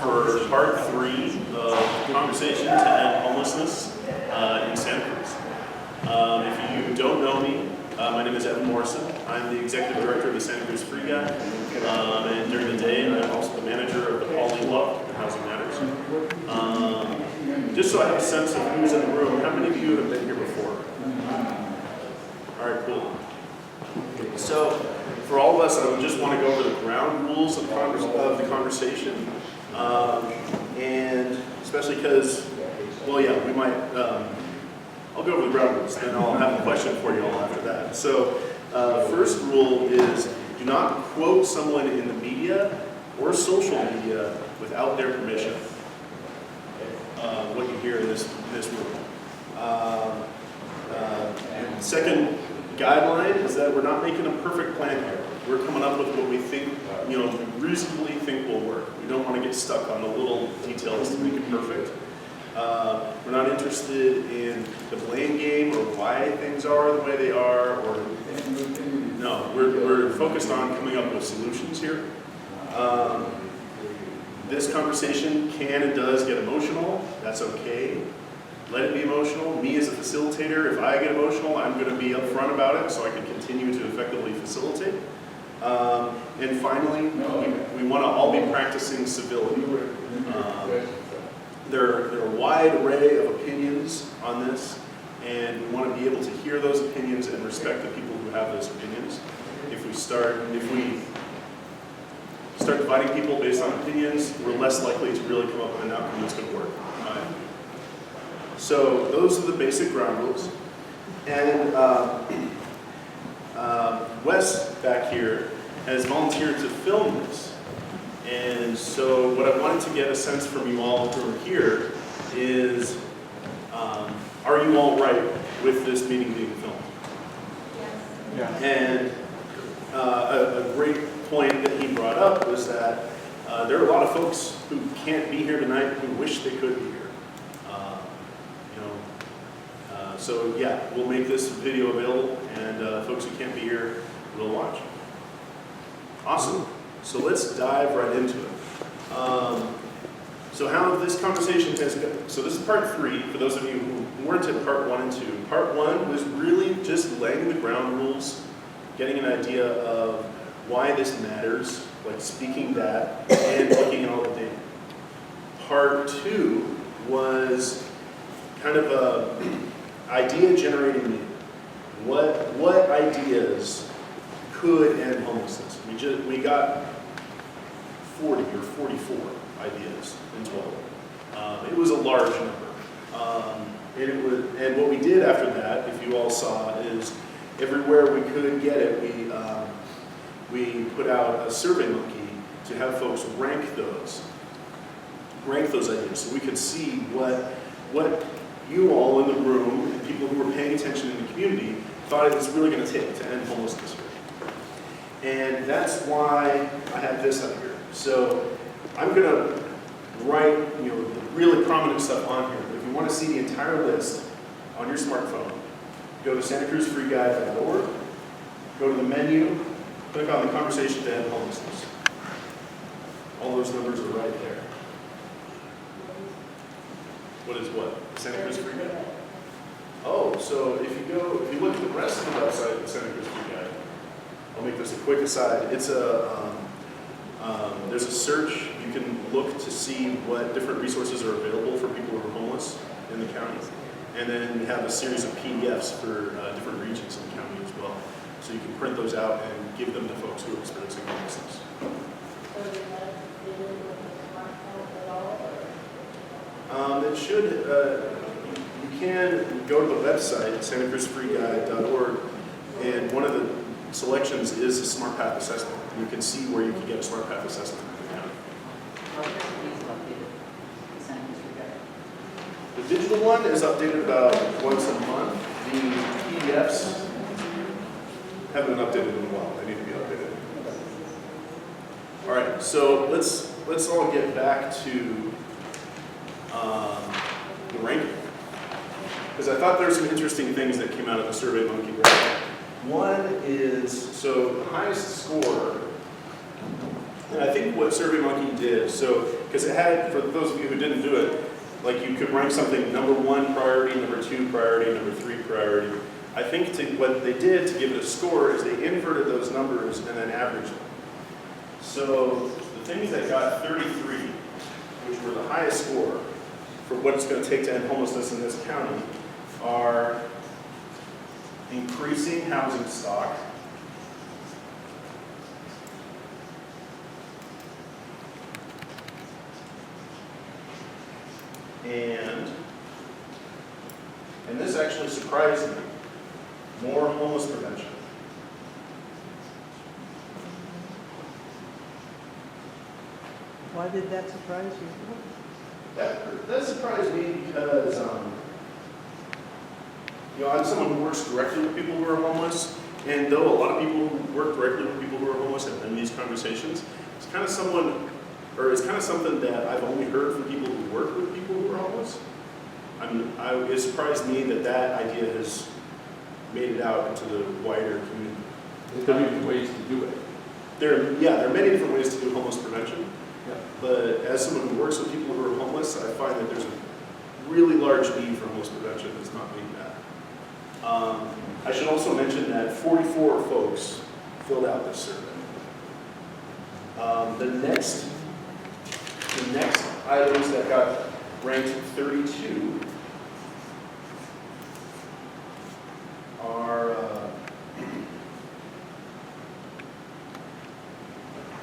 for part 3 of Conversation to End Homelessness in Santa Cruz. If you don't know me, my name is Morrison. I'm the Executive Director of the Santa Cruz Free Guy, and during the day I'm also the manager of the Poly Law and Housing Matters. Just so I have a sense of who's in the room, how many of you have been here before? All right, cool. So, for all of us, I would just want to go over the ground rules of the conversation, and especially because, well, yeah, we might, I'll go over the ground rules, then I'll have a question for you all after that. So, first rule is do not quote someone in the media or social media without their permission. What you hear in this room. Second guideline is that we're not making a perfect plan here. We're coming up with what we think, we reasonably think will work. We don't want to get stuck on the little details to make it perfect. We're not interested in the blame game or why things are the way they are, or no, we're focused on coming up with solutions here. This conversation can and does get emotional. That's okay. Let it be emotional. Me as a facilitator, if I get emotional, I'm going to be upfront about it so I can continue to effectively facilitate. And finally, we want to all be practicing civility. There are a wide array of opinions on this, and we want to be able to hear those opinions and respect the people who have those opinions. If we start dividing people based on opinions, we're less likely to really come up with an outcome that's going to work. So those are the basic ground rules. And Wes back here has volunteered to film this. And so what I wanted to get a sense from you all who are here is, are you all right with this meeting being filmed? Yes. Yeah. And a great point that he brought up was that there are a lot of folks who can't be here tonight who wish they could be here. So yeah, we'll make this video available, and folks who can't be here will watch. Awesome. So let's dive right into it. So how this conversation has gone. So this is part 3, for those of you who weren't in part 1 and 2. Part 1 was really just laying the ground rules, getting an idea of why this matters, like speaking that, and looking at all the data. Part 2 was kind of a idea generating meeting. What ideas could end homelessness? We got 40 or 44 ideas in total. It was a large number. And what we did after that, if you all saw, is everywhere we could get it, we put out a survey monkey to have folks rank those ideas, so we could see what you all in the room and people who were paying attention in the community thought it was really going to take to end homelessness here. And that's why I have this up here. So I'm going to write the really prominent stuff on here. But if you want to see the entire list on your smartphone, go to santacruzfreeguide.org, go to the menu, click on the Conversation to End Homelessness. All those numbers are right there. What is what? Santa Cruz Free Guide? Oh, so if you look at the rest of the website of the Santa Cruz Free Guide, I'll make this a quick aside. It's there's a search. You can look to see what different resources are available for people who are homeless in the county. And then we have a series of PDFs for different regions in the county as well. So you can print those out and give them to folks who are experiencing homelessness. It should, you can go to the website, santacruzfreeguide.org, and one of the selections is a Smart Path assessment. You can see where you can get a Smart Path assessment in the county. The digital one is updated about once a month. The PDFs haven't been updated in a while. They need to be updated. All right, so let's all get back to the ranking, because I thought there were some interesting things that came out of the Survey Monkey. Right? One is, so the highest score And I think what SurveyMonkey did, so, because it had, for those of you who didn't do it, like you could rank something number 1 priority, number 2 priority, number 3 priority. I think what they did to give it a score is they inverted those numbers and then averaged them. So the things that got 33, which were the highest score for what it's going to take to end homelessness in this county, are increasing housing stock, and this actually surprised me, more homeless prevention. Why did that surprise you? That surprised me because, I'm someone who works directly with people who are homeless, and though a lot of people who work directly with people who are homeless have been in these conversations, it's kind of something that I've only heard from people who work with people who are homeless. It surprised me that idea has made it out into the wider community. There's different ways to do it. There are many different ways to do homeless prevention. Yeah. But as someone who works with people who are homeless, I find that there's a really large need for homeless prevention that's not being met. I should also mention that 44 folks filled out this survey. The next items that got ranked 32 are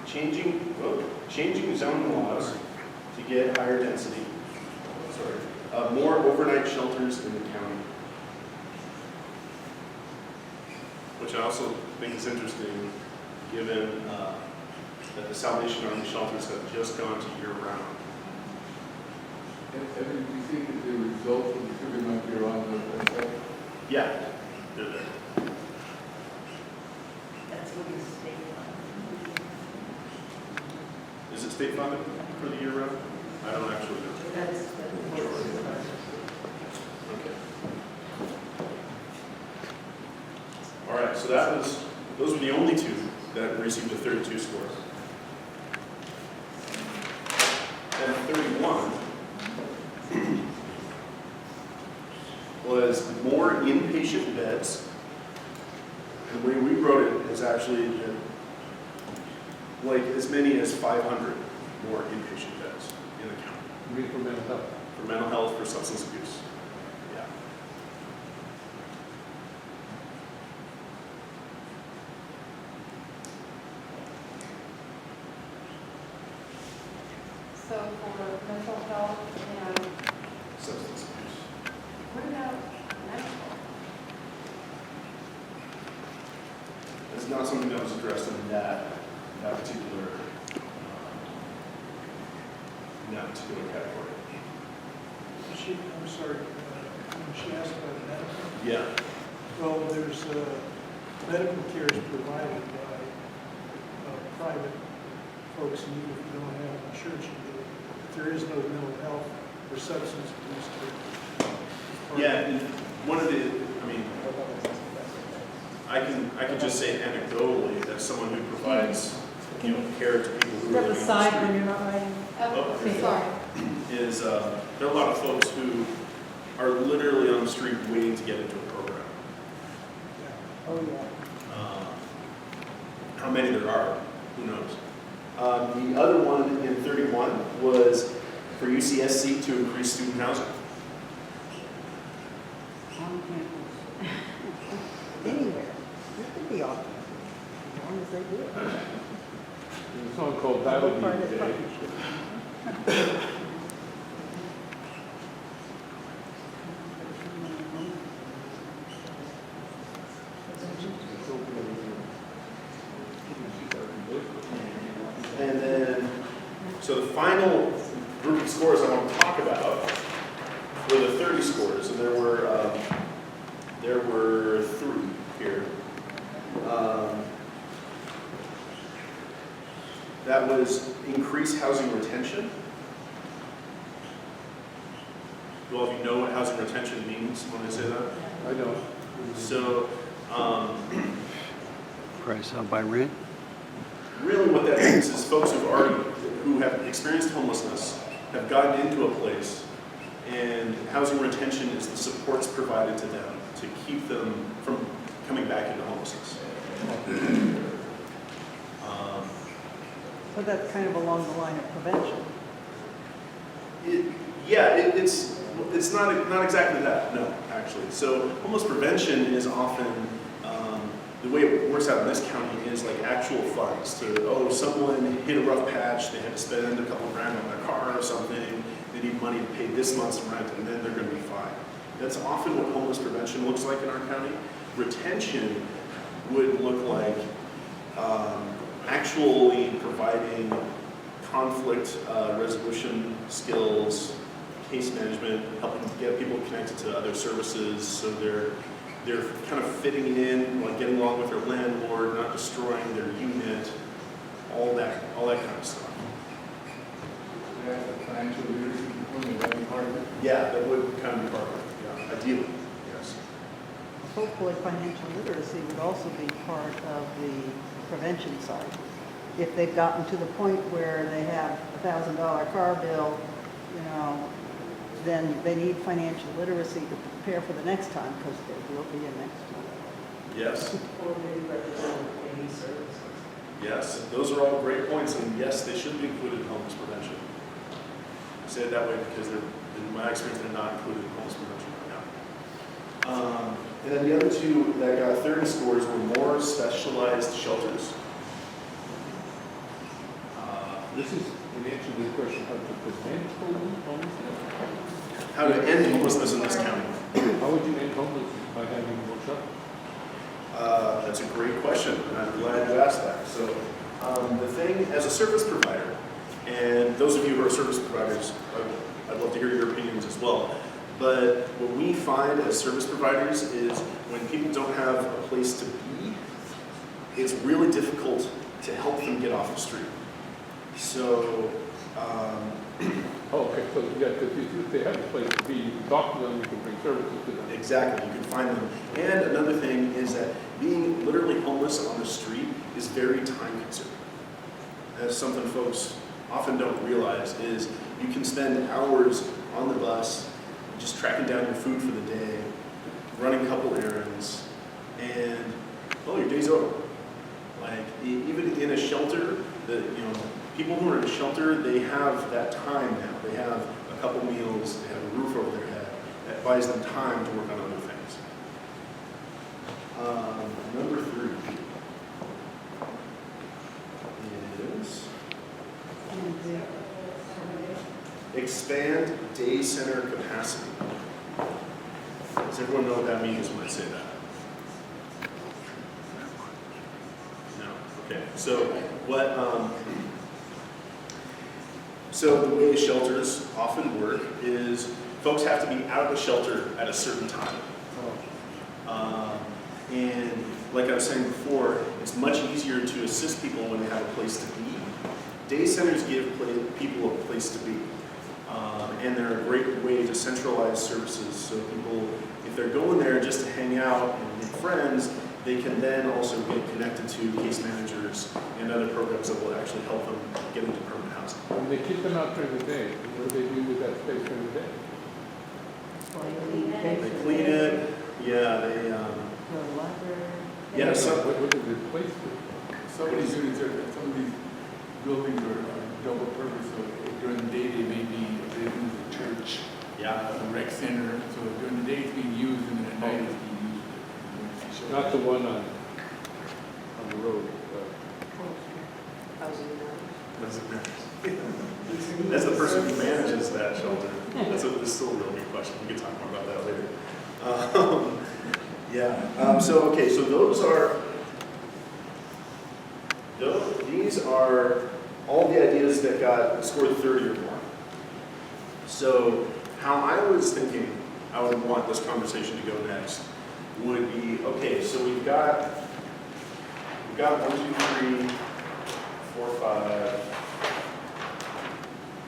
changing zoning laws to get higher density. More overnight shelters in the county, which I also think is interesting, given that the Salvation Army shelters have just gone to year-round. And did you see that the results of the SurveyMonkey are on the website? Yeah, they're there. That's what you state. Is it state funded for the year-round? I don't actually know. That's Okay. All right, so those were the only two that received a 32 score. And 31 was more inpatient beds. And the way we wrote it is actually like as many as 500 more inpatient beds in the county. You mean for mental health? For mental health, for substance abuse. Yeah. So for mental health and Substance abuse. what about medical? It's not something that was addressed in that particular category. I'm sorry, when she asked about medical, Yeah. well, there's, medical care is provided by private folks, and even if you don't have insurance, you do it. But there is no mental health or substance abuse care. Yeah, and one of the, I can just say anecdotally that someone who provides, care to people who are Step living on the aside when street you're not writing. Oh, okay. sorry. is, there are a lot of folks who are literally on the street waiting to get into a program. Oh, yeah. How many there are, who knows? The other one in 31 was for UCSC to increase student housing. On campus. Anywhere. It could be off campus, as long as they do it. There's a song called Battle Beat Private Day. partnership. And then, so the final group of scores I want to talk about were the 30 scores, and there were 3 here. That was increased housing retention. Do all of you know what housing retention means when I say that? I know. So, Price out by rent? really what that means is folks who have experienced homelessness, have gotten into a place, and housing retention is the supports provided to them to keep them from coming back into homelessness. So that's kind of along the line of prevention. It's not exactly that, no, actually. So homeless prevention is often, the way it works out in this county is like actual funds to, someone hit a rough patch, they had to spend a couple grand on their car or something, they need money to pay this month's rent, and then they're gonna be fine. That's often what homeless prevention looks like in our county. Retention would look like actually providing conflict resolution skills, case management, helping get people connected to other services so they're kind of fitting in, like getting along with their landlord, not destroying their unit, all that kind of stuff. Yeah, the financial literacy component, that be part of it. Yeah, that would kind of be part of it, yeah, ideally, yes. Hopefully financial literacy would also be part of the prevention side. If they've gotten to the point where they have $1,000 car bill, then they need financial literacy to prepare for the next time, because there will be a next time. Yes, Or maybe represent any services. yes, those are all great points, and yes, they should be included in homeless prevention. I say it that way because in my experience, they're not included in homeless prevention right now. And then the other two that got 30 scores were more specialized shelters. This is, in answer to this question, how to prevent homelessness? How to end homelessness in this county? How would you end homelessness by having more shelter? That's a great question, and I'm glad you asked that. So the thing, as a service provider, and those of you who are service providers, I'd love to hear your opinions as well. But what we find as service providers is when people don't have a place to be, it's really difficult to help them get off the street. So, Okay, so yeah, because if they have a place to be, you can talk to them, you can bring services to them. exactly, you can find them. And another thing is that being literally homeless on the street is very time consuming. That's something folks often don't realize is you can spend hours on the bus just tracking down your food for the day, running a couple errands, and your day's over. Like even in a shelter, people who are in a shelter, they have that time now. They have a couple meals, they have a roof over their head. That buys them time to work on other things. Number 3 is expand day center capacity. Does everyone know what that means when I say that? No. Okay. So what? So the way shelters often work is folks have to be out of the shelter at a certain time. And like I was saying before, it's much easier to assist people when they have a place to be. Day centers give people a place to be. And they're a great way to centralize services. So people, if they're going there just to hang out and make friends, they can then also get connected to case managers and other programs that will actually help them get into permanent housing. When they kick them out during the day, what do they do with that space during the day? They clean it, yeah, they, The library. yeah, What is it placed with? Some of these units some of these buildings are double purpose, so during the day they may be, they use the church, the rec center, so during the day it's being used and then at night it's being used. Not the one on the road. doesn't matter. That's the person who manages that shelter. That's still a real good question. We can talk more about that later. So these are all the ideas that got scored 30 or more. So how I was thinking I would want this conversation to go next would be, okay, so we've got 1, 2, 3, 4, 5,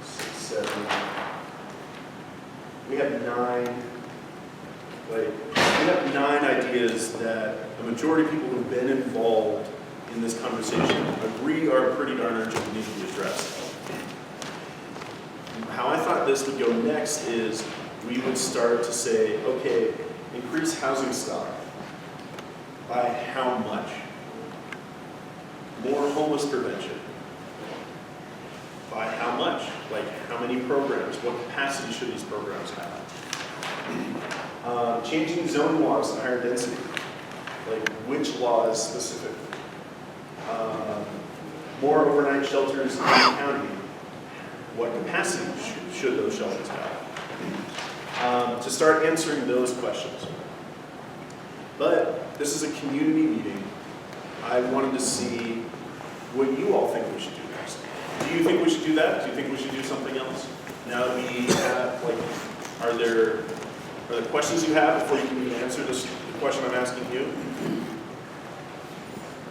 6, 7. We have 9. We have 9 ideas that the majority of people who've been involved in this conversation agree are pretty darn urgent and need to be addressed. How I thought this would go next is we would start to say, okay, increase housing stock. By how much? More homeless prevention. By how much? Like how many programs? What capacity should these programs have? Changing zone laws to higher density. Like which laws specifically? More overnight shelters in the county. What capacity should those shelters have? To start answering those questions. But this is a community meeting. I wanted to see what you all think we should do next. Do you think we should do that? Do you think we should do something else? Now that we have, like, are there questions you have before you can even answer this question I'm asking you?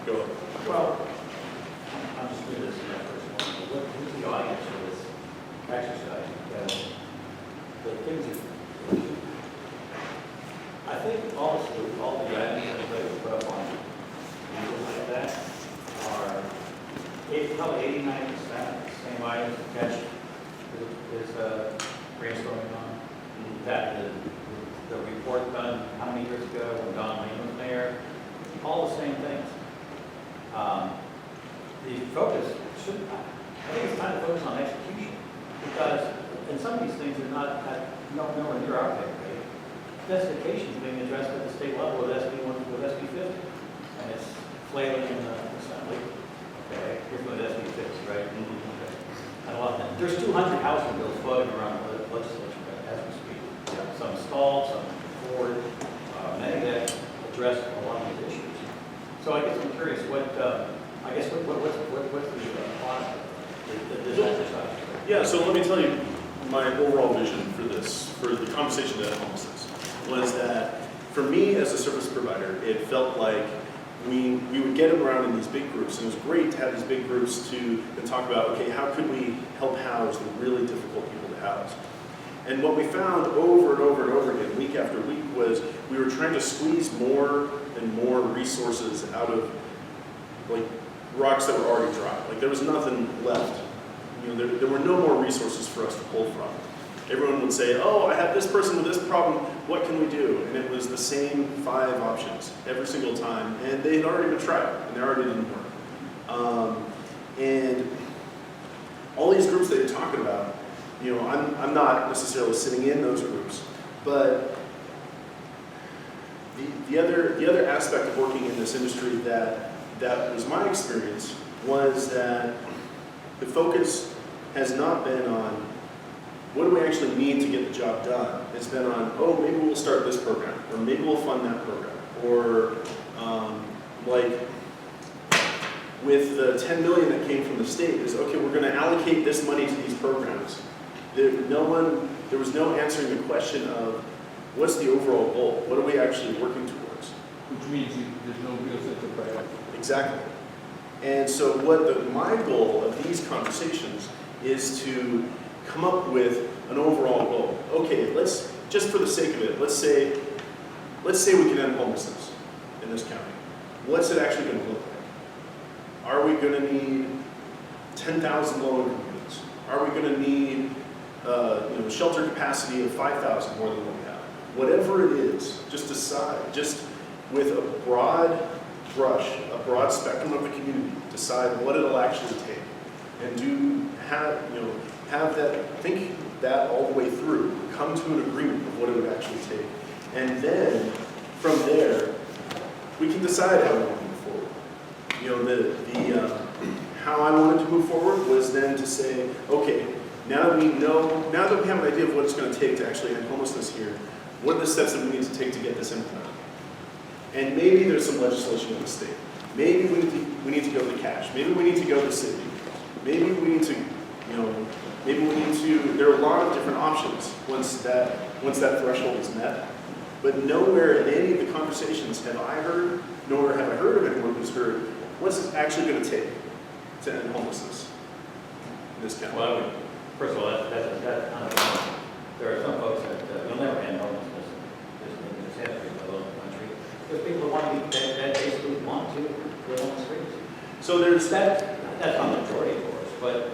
Go ahead. Well, I'm just doing this in that first one. Who's the audience for this exercise? Because the things that I think honestly, all the items that they put up on people like that are probably 89% the same items that Catch is brainstorming on. That the report done how many years ago when Don Lane was mayor, all the same things. The focus should, I think it's time to focus on execution, because in some of these things are not nowhere near our pay grade. Densification is being addressed at the state level with SB 1 with SB 50, and it's flailing in the assembly. Okay, here's what SB 50, right? Okay. And a lot of them. There's 200 housing bills floating around the legislature as we speak. Some stalled, some forward, many that address a lot of these issues. So I guess I'm curious, what's the plot of this exercise? Yeah, so let me tell you my overall vision for this, for the conversation to end homelessness, was that for me as a service provider, it felt like we would get around in these big groups, and it was great to have these big groups to talk about, okay, how could we help house the really difficult people to house? And what we found over and over and over again, week after week, was we were trying to squeeze more and more resources out of like rocks that were already dry. Like there was nothing left. You know, there were no more resources for us to pull from. Everyone would say, oh, I have this person with this problem, what can we do? And it was the same 5 options every single time, and they had already been tried, and they already didn't work. And all these groups that you're talking about, you know, I'm not necessarily sitting in those groups, but the other aspect of working in this industry that was my experience was that the focus has not been on what do we actually need to get the job done. It's been on, oh, maybe we'll start this program, or maybe we'll fund that program, or like with the $10 million that came from the state is, okay, we're going to allocate this money to these programs. There was no answering the question of what's the overall goal? What are we actually working towards? Which means there's no real sense of priority. Exactly. And so my goal of these conversations is to come up with an overall goal. Okay, let's, just for the sake of it, let's say we can end homelessness in this county. What's it actually going to look like? Are we going to need 10,000 low-income units? Are we going to need shelter capacity of 5,000 more than what we have? Whatever it is, just decide, just with a broad brush, a broad spectrum of the community, decide what it'll actually take, and think that all the way through, come to an agreement of what it would actually take, and then from there we can decide how we want to move forward. You know, how I wanted to move forward was then to say, okay, now that we have an idea of what it's going to take to actually end homelessness here, what are the steps that we need to take to get this implemented? And maybe there's some legislation in the state. Maybe we need to go to cash. Maybe we need to go to the city. Maybe we need to, there are a lot of different options once that threshold is met. But nowhere in any of the conversations have I heard, nor have I heard of anyone who's heard, what's it actually going to take to end homelessness in this county? Well, first of all, there are some folks that you'll never end homelessness in this history of the country. There's people that basically want to live on the streets. So there's That's not the majority, of course, but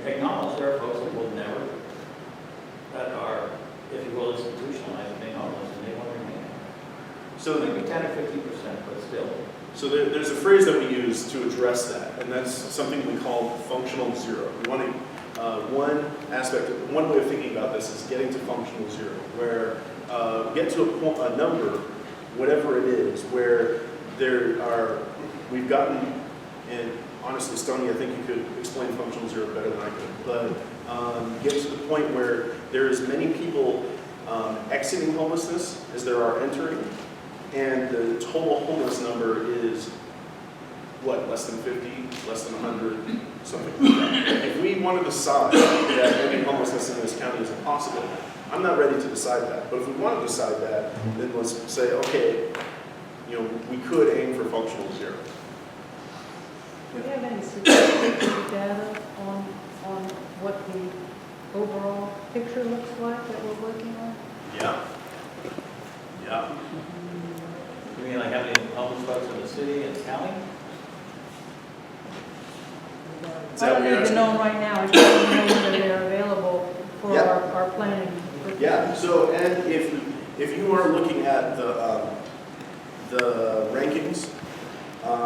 acknowledge there are folks that will never, that are, if you will, institutionalized, being homeless, and they want to remain. so Maybe 10 or 15%, but still. So there's a phrase that we use to address that, and that's something we call functional zero. We want to, one way of thinking about this is getting to functional zero, where get to a number, whatever it is, where we've gotten, and honestly, Stoney, I think you could explain functional zero better than I could, but get to the point where there is many people exiting homelessness as there are entering, and the total homeless number is, what, less than 50, less than 100, something like that. If we want to decide that ending homelessness in this county is impossible, I'm not ready to decide that. But if we want to decide that, then let's say, okay, we could aim for functional zero. Do we have any statistics or data on what the overall picture looks like that we're working on? Yeah. Yeah. You mean like how many homeless folks in the city and county? Is I that don't what you're even asking? know right now, I just don't know whether they're available for Yeah. our planning. Yeah, so, and if you are looking at the rankings,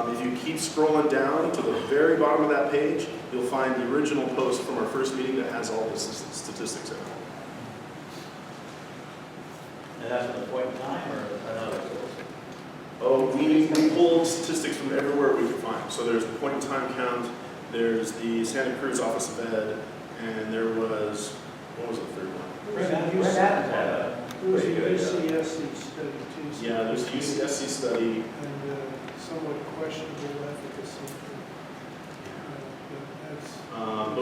if you keep scrolling down to the very bottom of that page, you'll find the original post from our first meeting that has all the statistics in it. And that's from the point in time or another source? Oh, we pulled statistics from everywhere we could find. So there's the point in time count, there's the Santa Cruz Office of Ed, and there was, what was the third one? Brent Adams had a There was a pretty good, UCSC study too. Yeah, there's the UCSC study. And somewhat questionable efficacy. But that's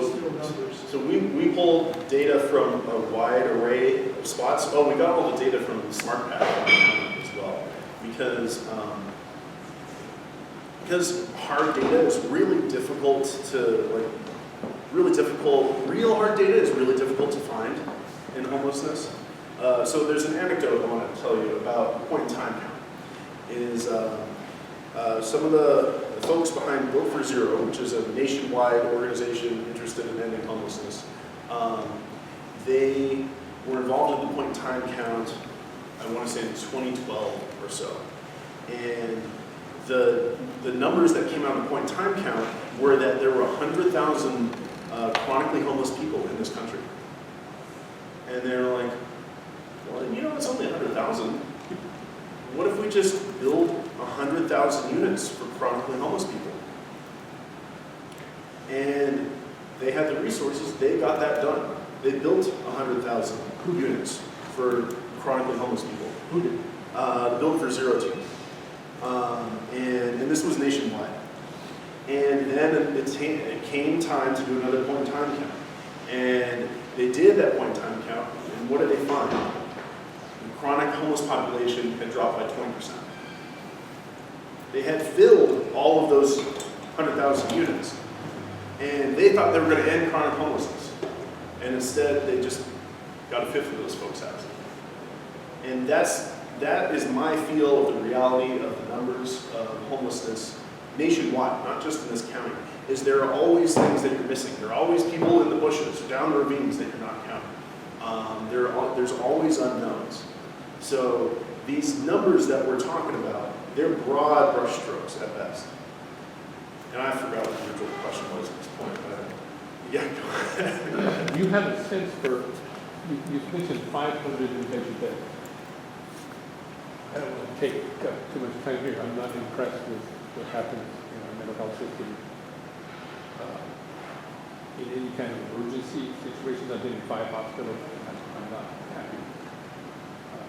still numbers. So we pulled data from a wide array of spots. Oh, we got all the data from SmartPath as well, because hard data is really difficult to real hard data is really difficult to find in homelessness. So there's an anecdote I want to tell you about point in time count. Is some of the folks behind Built for Zero, which is a nationwide organization interested in ending homelessness, they were involved in the point in time count, I want to say in 2012 or so. And the numbers that came out of the point in time count were that there were 100,000 chronically homeless people in this country. And they're like, well, it's only 100,000. What if we just build 100,000 units for chronically homeless people? And they had the resources, they got that done. They built 100,000 units for chronically homeless people. Who did? The Built for Zero team. And this was nationwide. And then it came time to do another point in time count. And they did that point in time count, and what did they find? The chronic homeless population had dropped by 20%. They had filled all of those 100,000 units, and they thought they were going to end chronic homelessness. And instead, they just got a fifth of those folks out. And that is my feel of the reality of the numbers of homelessness nationwide, not just in this county, is there are always things that you're missing. There are always people in the bushes or down the ravines that you're not counting. There's always unknowns. So these numbers that we're talking about, they're broad brushstrokes at best. And I forgot what the original question was at this point, but yeah, go ahead. You have a sense for, you mentioned 500 inpatient beds. I don't want to take too much time here. I'm not impressed with what happens in our mental health system. In any kind of emergency situations, I've been in 5 hospitals, and I'm not happy.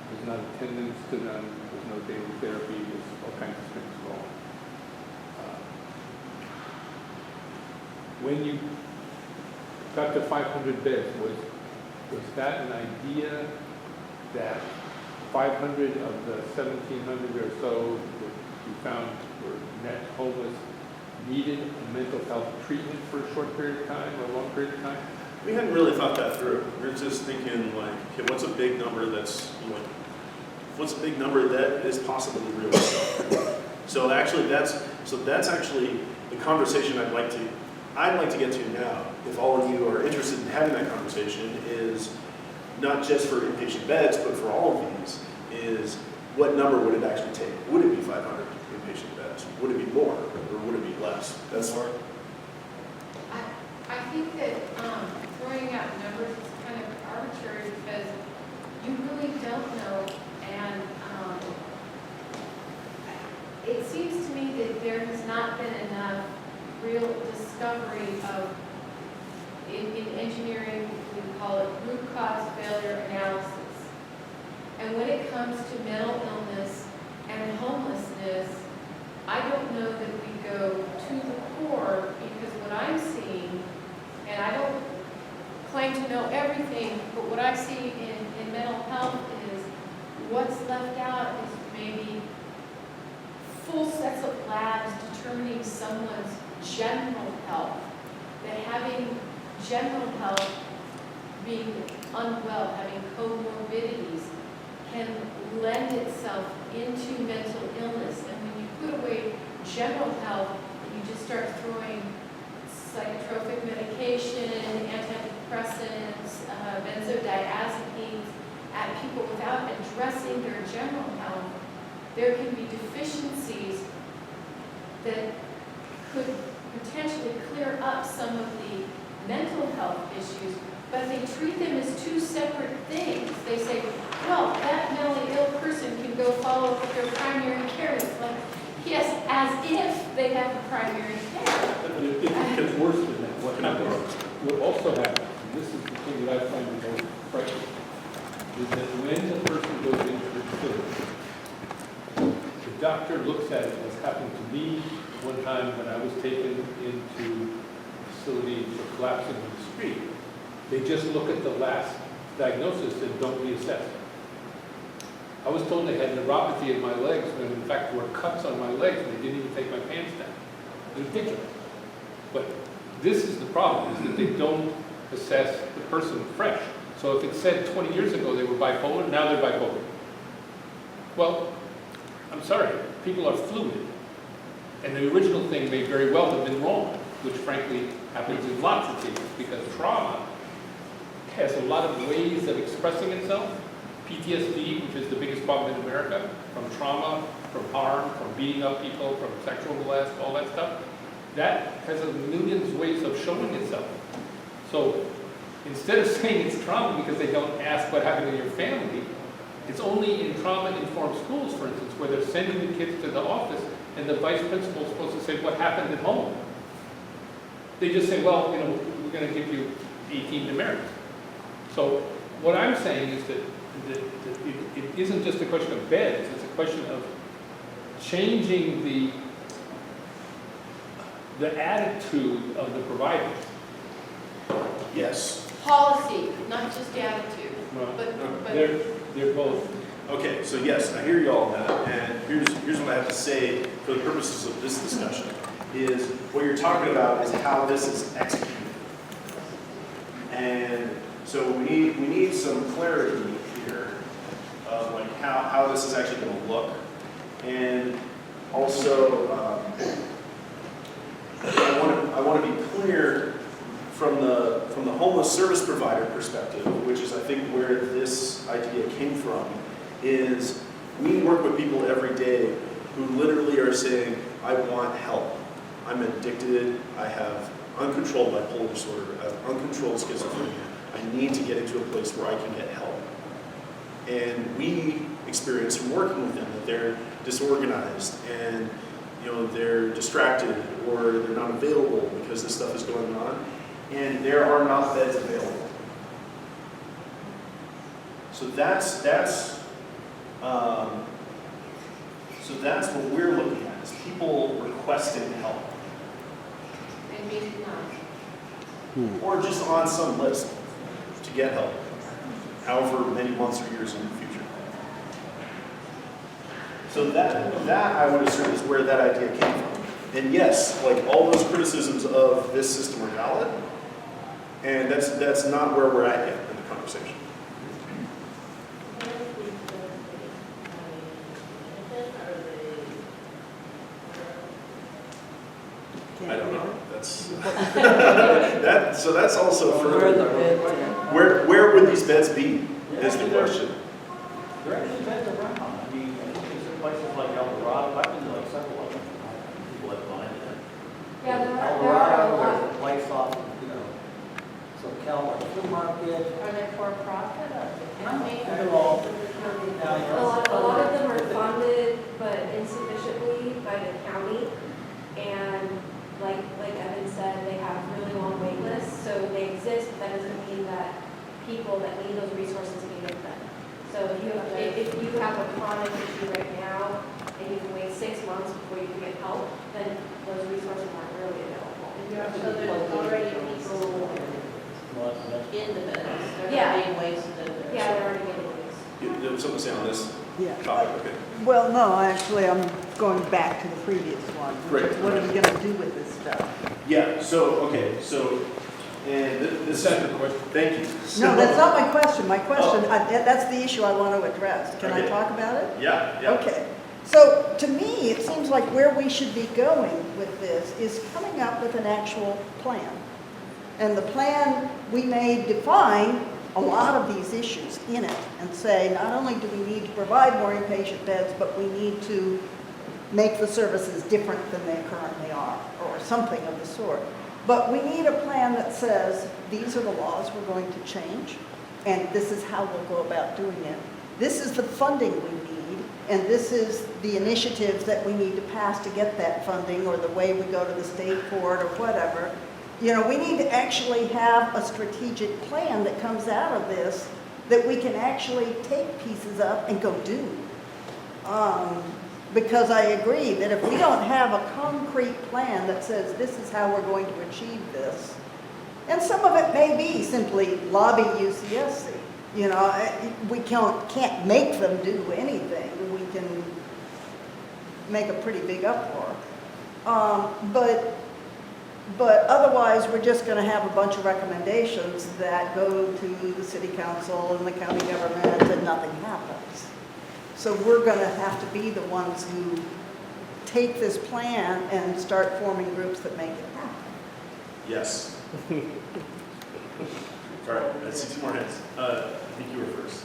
There's not attendance to them, there's no daily therapy, there's all kinds of things wrong. When you got to 500 beds, was that an idea that 500 of the 1,700 or so that you found were net homeless needed a mental health treatment for a short period of time or a long period of time? We hadn't really thought that through. We were just thinking like, okay, what's a big number that's what's a big number that is possibly real? So actually, that's actually the conversation I'd like to get to now, if all of you are interested in having that conversation, is not just for inpatient beds, but for all of these, is what number would it actually take? Would it be 500 inpatient beds? Would it be more, or would it be less? That's more. I think that throwing out numbers is kind of arbitrary because you really don't know. And it seems to me that there has not been enough real discovery of, in engineering, we call it root cause failure analysis. And when it comes to mental illness and homelessness, I don't know that we go to the core, because what I'm seeing, and I don't claim to know everything, but what I see in mental health is what's left out is maybe full sets of labs determining someone's general health. That having general health, being unwell, having comorbidities, can lend itself into mental illness. And when you put away general health, and you just start throwing psychotropic medication, antidepressants, benzodiazepines at people without addressing their general health, there can be deficiencies that could potentially clear up some of the mental health issues, but they treat them as two separate things. They say, well, that mentally ill person can go follow up with their primary care. It's like, yes, as if they have a primary care. But it gets worse than that. What happens, what also happens, and this is the thing that I find the most frightening, is that when the person goes into the facility, the doctor looks at it, as happened to me one time when I was taken into a facility for collapsing on the street. They just look at the last diagnosis and don't reassess. I was told I had neuropathy in my legs when in fact there were cuts on my legs and they didn't even take my pants down. It's ridiculous. But this is the problem, is that they don't assess the person fresh. So if it said 20 years ago they were bipolar, now they're bipolar. Well, I'm sorry, people are fluid. And the original thing may very well have been wrong, which frankly happens in lots of cases, because trauma has a lot of ways of expressing itself. PTSD, which is the biggest problem in America, from trauma, from harm, from beating up people, from sexual molest, all that stuff, that has a million ways of showing itself. So instead of saying it's trauma because they don't ask what happened in your family, it's only in trauma-informed schools, for instance, where they're sending the kids to the office and the vice principal is supposed to say what happened at home. They just say, well, you know, we're going to give you 18 demerits. So what I'm saying is that it isn't just a question of beds, it's a question of changing the attitude of the providers. Yes. Policy, not just attitude, Well, but they're both. Okay, so yes, I hear you all on that, and here's what I have to say for the purposes of this discussion, is what you're talking about is how this is executed. And so we need some clarity here of like how this is actually going to look. And also, I want to be clear from the homeless service provider perspective, which is I think where this idea came from, is we work with people every day who literally are saying, I want help. I'm addicted, I have uncontrolled bipolar disorder, I have uncontrolled schizophrenia. I need to get into a place where I can get help. And we experience from working with them that they're disorganized and they're distracted or they're not available because this stuff is going on, and there are not beds available. So that's what we're looking at, is people requesting help. and maybe not. Or just on some list to get help, however many months or years in the future. So that I would assume is where that idea came from. And yes, like all those criticisms of this system are valid, and that's not where we're at yet in the conversation. So that's also for, Where are the beds at? where would these beds be, is the question. There actually beds around. I mean, I think there's places like El Dorado, I've been to like several of them. People have gone in there. Yeah, there El are a Dorado, lot. there's a place off, so Cal, like Flea Market. Are they for profit or the county? They're all A lot of them are funded, but insufficiently by the county. And like Evan said, they have really long wait lists, so they exist, but that doesn't mean that people that need those resources can get them. So if you have a chronic issue right now, and you can wait 6 months before you can get help, then those resources aren't really available. So there's already people in the beds. They're Yeah. not being wasted. Yeah, they're already getting these. You have something to say on this Yeah. topic, okay? Well, no, actually, I'm going back to the previous one. which is Great. What are we gonna do with this stuff? Yeah, so, okay, so, and this is the question. Thank you. No, that's not my question. My question, that's the issue I want to address. Can I Okay. talk about it? Yeah, yeah. Okay. So to me, it seems like where we should be going with this is coming up with an actual plan. And the plan, we may define a lot of these issues in it and say, not only do we need to provide more inpatient beds, but we need to make the services different than they currently are, or something of the sort. But we need a plan that says, these are the laws we're going to change, and this is how we'll go about doing it. This is the funding we need, and this is the initiatives that we need to pass to get that funding, or the way we go to the state for it, or whatever. You know, we need to actually have a strategic plan that comes out of this that we can actually take pieces up and go do. Because I agree that if we don't have a concrete plan that says this is how we're going to achieve this, and some of it may be simply lobby UCSC. You know, we can't make them do anything. We can make a pretty big uproar. But otherwise, we're just going to have a bunch of recommendations that go to the city council and the county government, and nothing happens. So we're going to have to be the ones who take this plan and start forming groups that make it happen. Yes. All right, I see 2 more hands. I think you were first.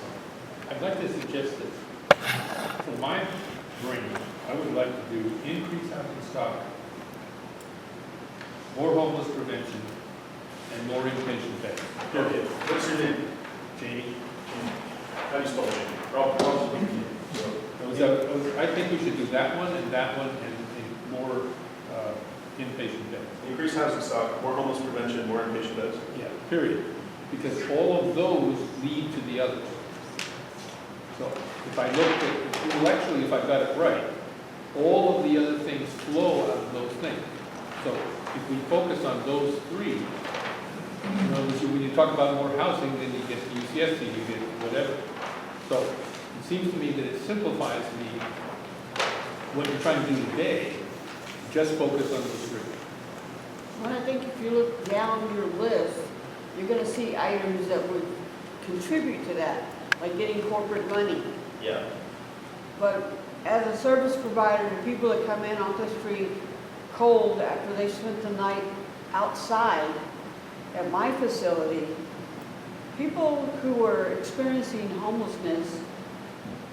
I'd like to suggest that, for my brain, I would like to do increase housing stock, more homeless prevention, and more inpatient beds. Okay, what's your name? Jamie? How do you spell Jamie? I think we should do that one, and more inpatient beds. Increase housing stock, more homeless prevention, more inpatient beds. Yeah, period. Because all of those lead to the others. So if I look at, well, actually, if I got it right, all of the other things flow out of those things. So if we focus on those 3, you know, when you talk about more housing, then you get UCSC, you get whatever. So it seems to me that it simplifies what you're trying to do today. Just focus on those 3. Well, I think if you look down your list, you're going to see items that would contribute to that, like getting corporate money. Yeah. But as a service provider to people that come in off the street cold after they spent the night outside at my facility, people who are experiencing homelessness,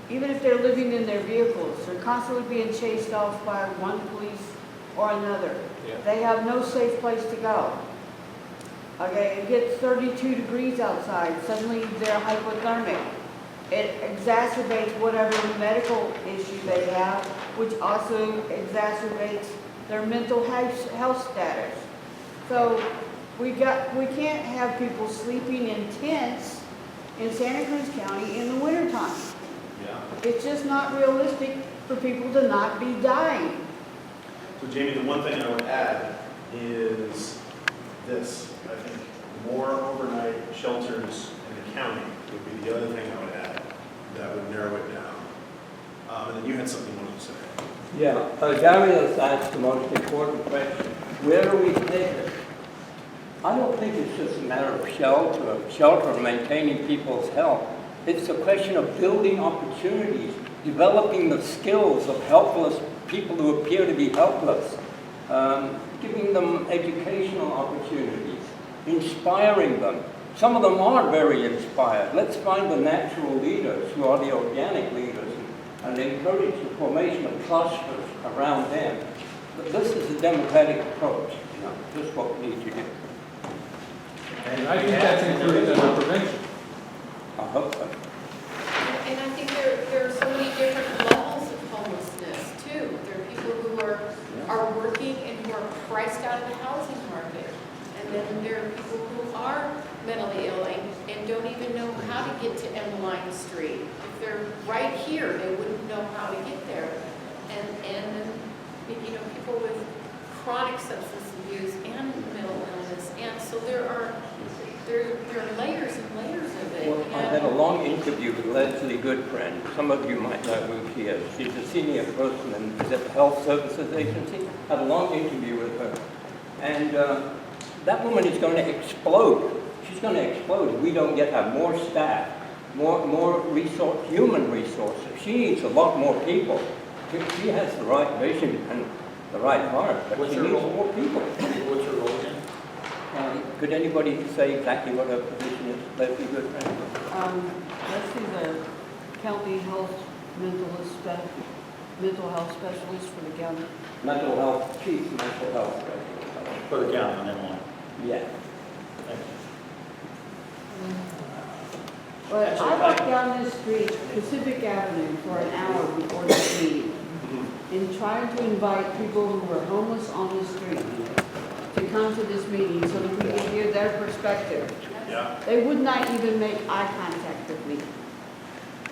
even if they're living in their vehicles, they're constantly being chased off by one police or another. Yeah. They have no safe place to go. Okay, it gets 32 degrees outside, suddenly they're hypothermic. It exacerbates whatever medical issue they have, which also exacerbates their mental health status. So we can't have people sleeping in tents in Santa Cruz County in the wintertime. Yeah. It's just not realistic for people to not be dying. So Jamie, the one thing I would add is this. I think more overnight shelters in the county would be the other thing I would add that would narrow it down. And then you had something you wanted to say. Yeah, Darius asked the most important question. Where do we take it? I don't think it's just a matter of shelter, maintaining people's health. It's a question of building opportunities, developing the skills of helpless people who appear to be helpless. giving them educational opportunities, inspiring them. Some of them are very inspired. Let's find the natural leaders who are the organic leaders and encourage the formation of clusters around them. But this is a democratic approach. This is what we need to do. And I think that's included in our prevention. I hope so. And I think there are so many different levels of homelessness too. There are people who are working and who are priced out of the housing market. And then there are people who are mentally ill and don't even know how to get to M-Line Street. If they're right here, they wouldn't know how to get there. And then, people with chronic substance abuse and mental illness. And so there are layers and layers of it. Well, I had a long interview with Leslie Goodfriend. Some of you might know who she is. She's a senior person in the Health Services Agency. I had a long interview with her. And that woman is going to explode. She's going to explode if we don't have more staff, more human resources. She needs a lot more people. She has the right vision and the right heart, but she needs more people. What's your role again? Could anybody say exactly what her position is? Leslie Goodfriend? Leslie's the county mental health specialist for the county. Chief mental health specialist. For the county, on that one. Yeah. But I walked down this street, Pacific Avenue, for an hour before this meeting, in trying to invite people who were homeless on the street to come to this meeting so that we could hear their perspective. Yeah. They would not even make eye contact with me.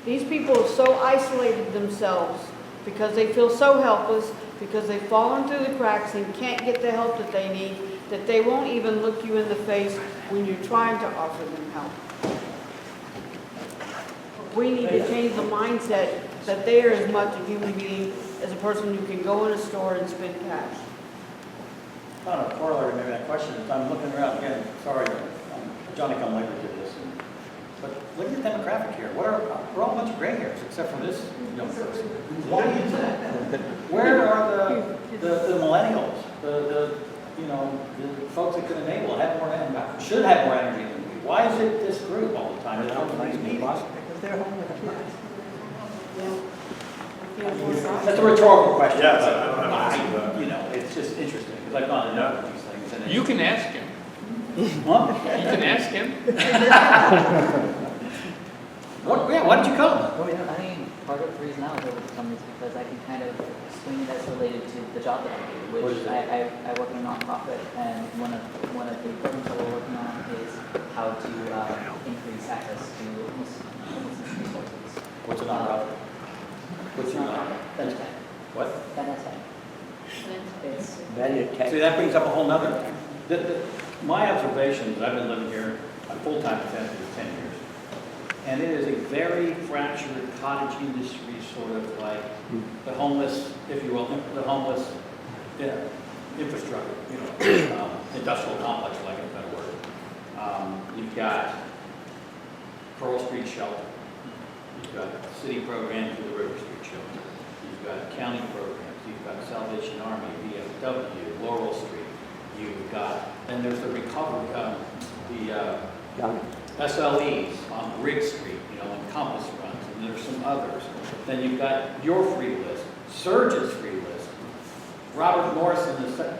These people have so isolated themselves because they feel so helpless, because they've fallen through the cracks and can't get the help that they need, that they won't even look you in the face when you're trying to offer them help. We need to change the mindset that they are as much a human being as a person who can go in a store and spend cash. Kind of corollary maybe that question is, I'm looking around again, sorry, Johnny come later to this, but look at the demographic here. We're all a bunch of gray hairs except for this young person. Why is that? Where are the millennials, the folks that could enable, have more energy, should have more energy than we? Why is it this group all the time that comes to these meetings? Because they're homeless kids. That's a rhetorical question. Yes, but it's just interesting because I've gone to know these things. And You can ask him. Huh? You can ask him. Why did you come? Well, I think part of the reason I was able to come is because I can kind of swing it as related to the job that I do, which I work in a nonprofit, and one of the programs that we're working on is how to increase access to homelessness resources. What's a nonprofit? What's your nonprofit? Benetech. What? Benetech. It's See, that brings up a whole nother thing. My observations, I've been living here, I'm full-time in Santa Cruz 10 years, and it is a very fractured cottage industry, sort of like the homeless, if you will, the homeless infrastructure, industrial complex, like a better word. You've got Pearl Street Shelter. You've got city programs for the River Street Shelter. You've got county programs. You've got Salvation Army, VFW, Laurel Street. You've got, and there's the recovery, the SLEs on Riggs Street, and Compass runs, and there's some others. Then you've got your free list, Surge's free list, Robert Morrison,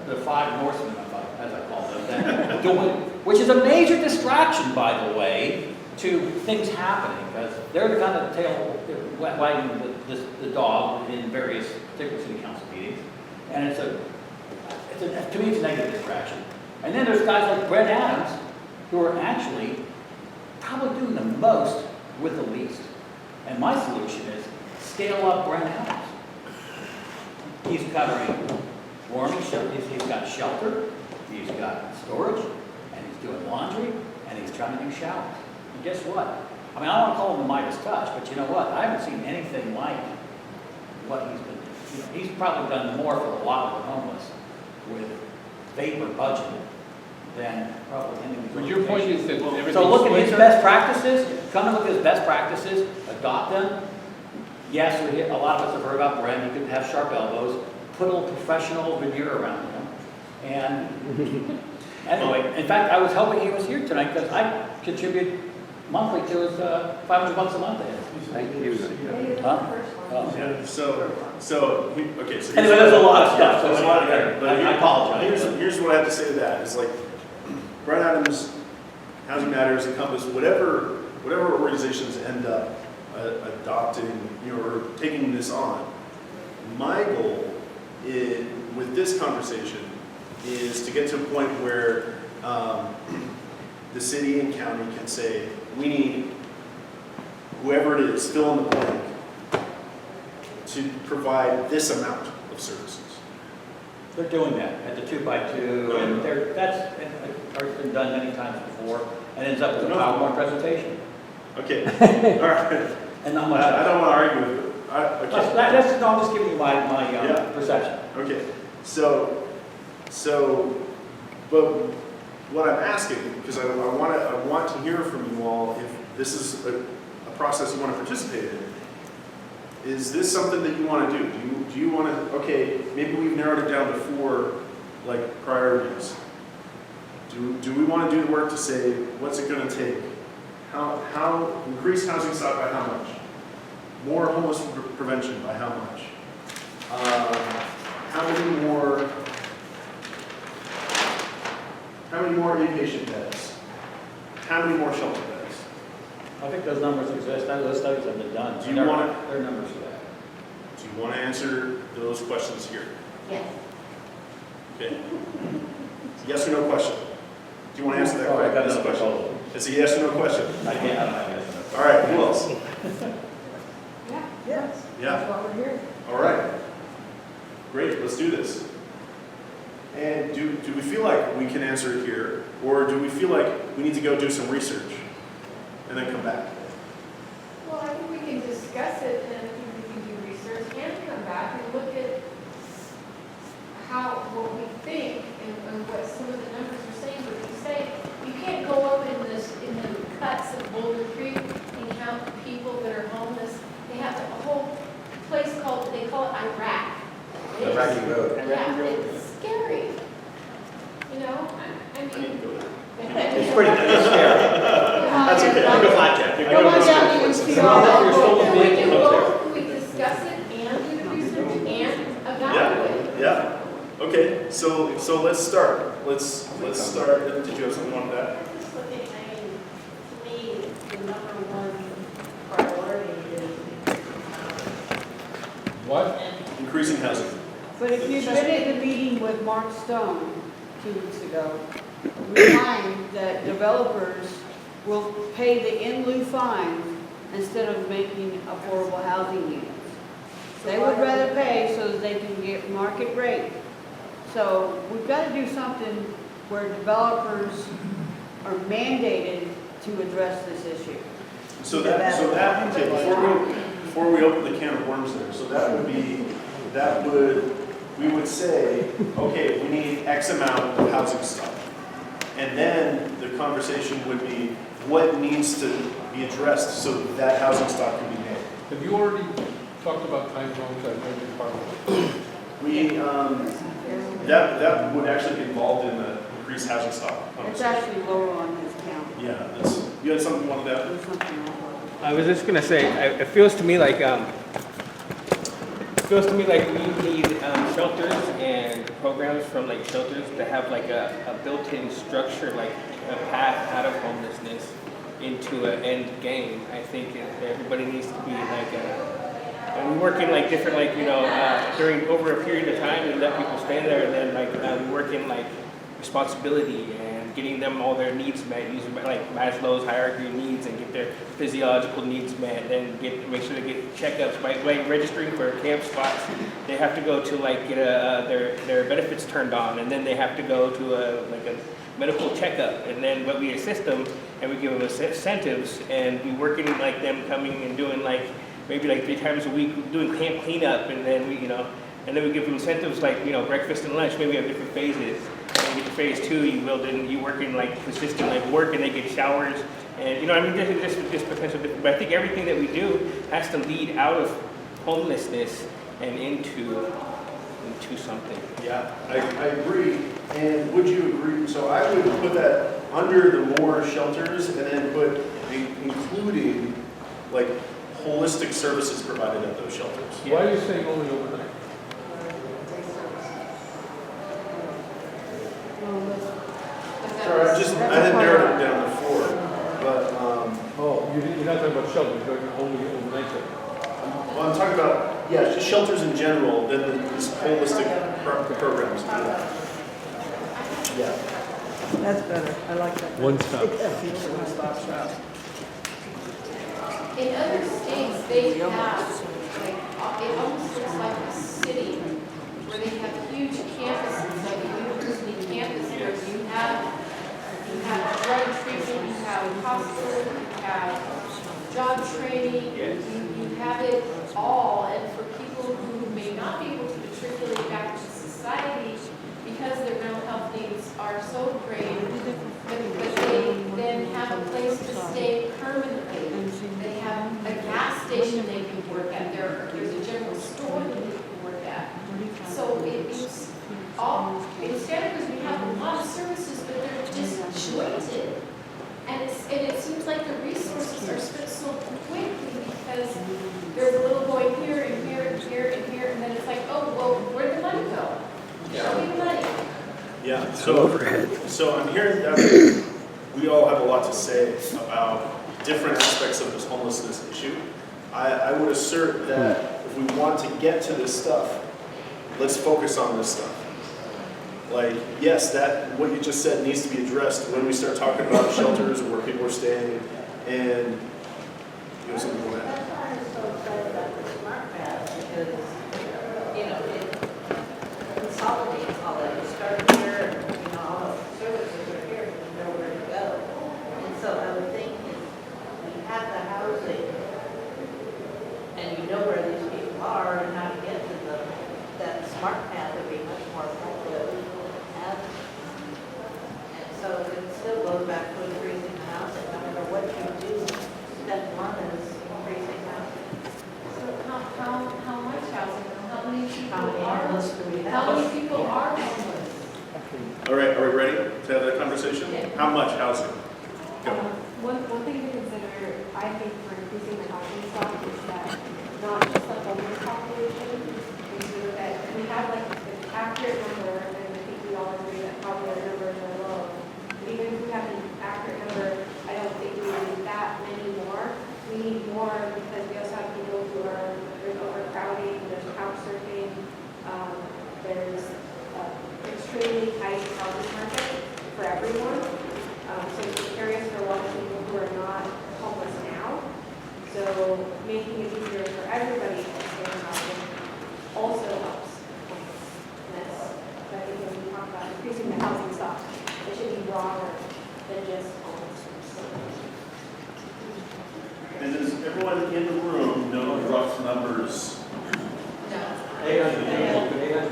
the five Norsemen, as I call them, doing, which is a major distraction, by the way, to things happening, because they're the kind of tail wagging the dog in various particular city council meetings, and to me, it's a negative distraction. And then there's guys like Brett Adams, who are actually probably doing the most with the least. And my solution is scale up Brett Adams. He's covering warming shelter, he's got shelter, he's got storage, and he's doing laundry, and he's trying to do showers. And guess what? I mean, I don't want to call him the Midas touch, but you know what? I haven't seen anything like what he's been doing. He's probably done more for a lot of the homeless with vapor budget than probably any of these. But your point is that everything's So look at his splintered? best practices, come and look at his best practices, adopt them. Yes, a lot of us have heard about Brent, you could have sharp elbows, put a little professional veneer around him, And anyway, in fact, I was hoping he was here tonight because I contribute monthly to his $500 a month to him. Thank you. Huh? Oh. Yeah, okay, so. Anyway, there's a lot of stuff, so There's a lot there, but I apologize. Here's what I have to say to that, is like, Brian Adams, Housing Matters, Encompass, whatever organizations end up adopting, or taking this on, my goal with this conversation is to get to a point where the city and county can say, we need whoever it is, fill in the blank, to provide this amount of services. They're doing that at the 2x2, and that's been done many times before, and ends up with a PowerPoint presentation. Okay, all right. And I don't want to argue with it. Okay. I'm just giving you my perception. Okay, so, but what I'm asking, because I want to hear from you all, if this is a process you want to participate in, is this something that you want to do? Do you want to, okay, maybe we've narrowed it down to 4, like, priorities. Do we want to do the work to say, what's it going to take? How increase housing stock by how much? More homeless prevention by how much? How many more inpatient beds? How many more shelter beds? I think those numbers exist. Those studies have been done. Do you want to? There are numbers for that. Do you want to answer those questions here? Yes. Okay. Yes or no question? Do you want to answer that I got this another question? proposal. It's a yes or no question. I don't have yes. All right, who else? Yeah, yes. Yeah. That's why we're here. All right. Great, let's do this. And do we feel like we can answer it here, or do we feel like we need to go do some research and then come back? Well, I think we can discuss it, and I think we can do research and come back and look at what we think and what some of the numbers are saying. But you say, you can't go up in the cuts of Boulder Creek and count people that are homeless. They have a whole place they call it Iraq. Iraqi Road. Yeah, it's scary. You know, I mean. It's pretty scary. That's okay. I go blackjack. Come on down, you can see all You're that. still Can we being do up there. both? Can we discuss it and do the research and evaluate? Yeah. Okay. So let's start. Let's start. Did you have something on that? I'm just looking, to me, the number one priority is What? Increasing housing. But if you've been at the meeting with Mark Stone 2 weeks ago, we find that developers will pay the in lieu fines instead of making affordable housing units. They would rather pay so that they can get market rate. So we've got to do something where developers are mandated to address this issue. Okay, before we open the can of worms there, so we would say, okay, we need X amount of housing stock. And then the conversation would be what needs to be addressed so that housing stock can be made. Have you already talked about time zones at every department? That would actually be involved in the increased housing stock It's conversation. actually lower on his count. Yeah, you had something you wanted to add? There's something wrong with it. I was just gonna say, it feels to me like we need shelters and programs from like shelters to have like a built-in structure, like a path out of homelessness into an end game. I think everybody needs to be like and we work in like different during over a period of time and let people stay there, and then we work in like responsibility and getting them all their needs met, using like Maslow's hierarchy of needs, and get their physiological needs met, and make sure they get checkups. By registering for camp spots, they have to go to like get their benefits turned on, and then they have to go to a medical checkup, and then we assist them and we give them incentives, and we working like them coming and doing like maybe like 3 times a week doing camp cleanup, and then we and then we give them incentives like breakfast and lunch. Maybe we have different phases. And you get to phase 2, you work in like consistent like work, and they get showers, and just potential different. But I think everything that we do has to lead out of homelessness and into into something. Yeah, I agree. And would you agree, so I would put that under the more shelters and then put including like holistic services provided at those shelters. Why are you saying only overnight? Sorry, I had narrowed it down to 4, but, Oh, you're not talking about shelters, you're talking only overnight there. well, I'm talking about, yeah, just shelters in general, then this holistic programs. Yeah. That's better, I like that. One stop. One-stop shop. In other states, they have, like, it almost looks like a city where they have huge campuses, like a university campus where you have drug treatment, you have hospital, you have job training, you have it all. And for people who may not be able to matriculate back to society because their mental health needs are so great, but they then have a place to stay permanently. They have a gas station they can work at. There's a general store that they can work at. So it's all, in Santa Cruz, we have a lot of services, but they're disjointed. And it seems like the resources are spent so quickly because there's a little going here and here and here and here, and then it's like, oh, well, where'd the money go? Show me the money. Yeah, so I'm hearing that we all have a lot to say about different aspects of this homelessness issue. I would assert that if we want to get to this stuff, let's focus on this stuff. Like, yes, that what you just said needs to be addressed when we start talking about shelters and where people are staying, and you know, something like that. That's why I'm so excited about the smart path, because, you know, it consolidates all that. You start here, you know, all the services are here, and you know where to go. And so I would think if we have the housing, and you know where these people are and how to get to them, that smart path would be much more effective. And so it still goes back to increasing the housing, no matter what you do, step one is increasing housing. So how much housing? How many people How many are? homeless do we have? How many people are homeless? All right, are we ready to have that conversation? How much housing? Go. One thing to consider, I think, for increasing the housing stock is that not just the homeless population, is that we have like an accurate number, and I think we all agree that probably our numbers are low. But even if we have an accurate number, I don't think we need that many more. We need more because we also have people who are, there's overcrowding, there's couch surfing, there's extremely tight housing market for everyone. So it's precarious for a lot of people who are not homeless now. So making it easier for everybody to stay in housing also helps homelessness. But I think when we talk about increasing the housing stock, it should be broader than just homelessness. And does everyone in the room know rough numbers? No. 800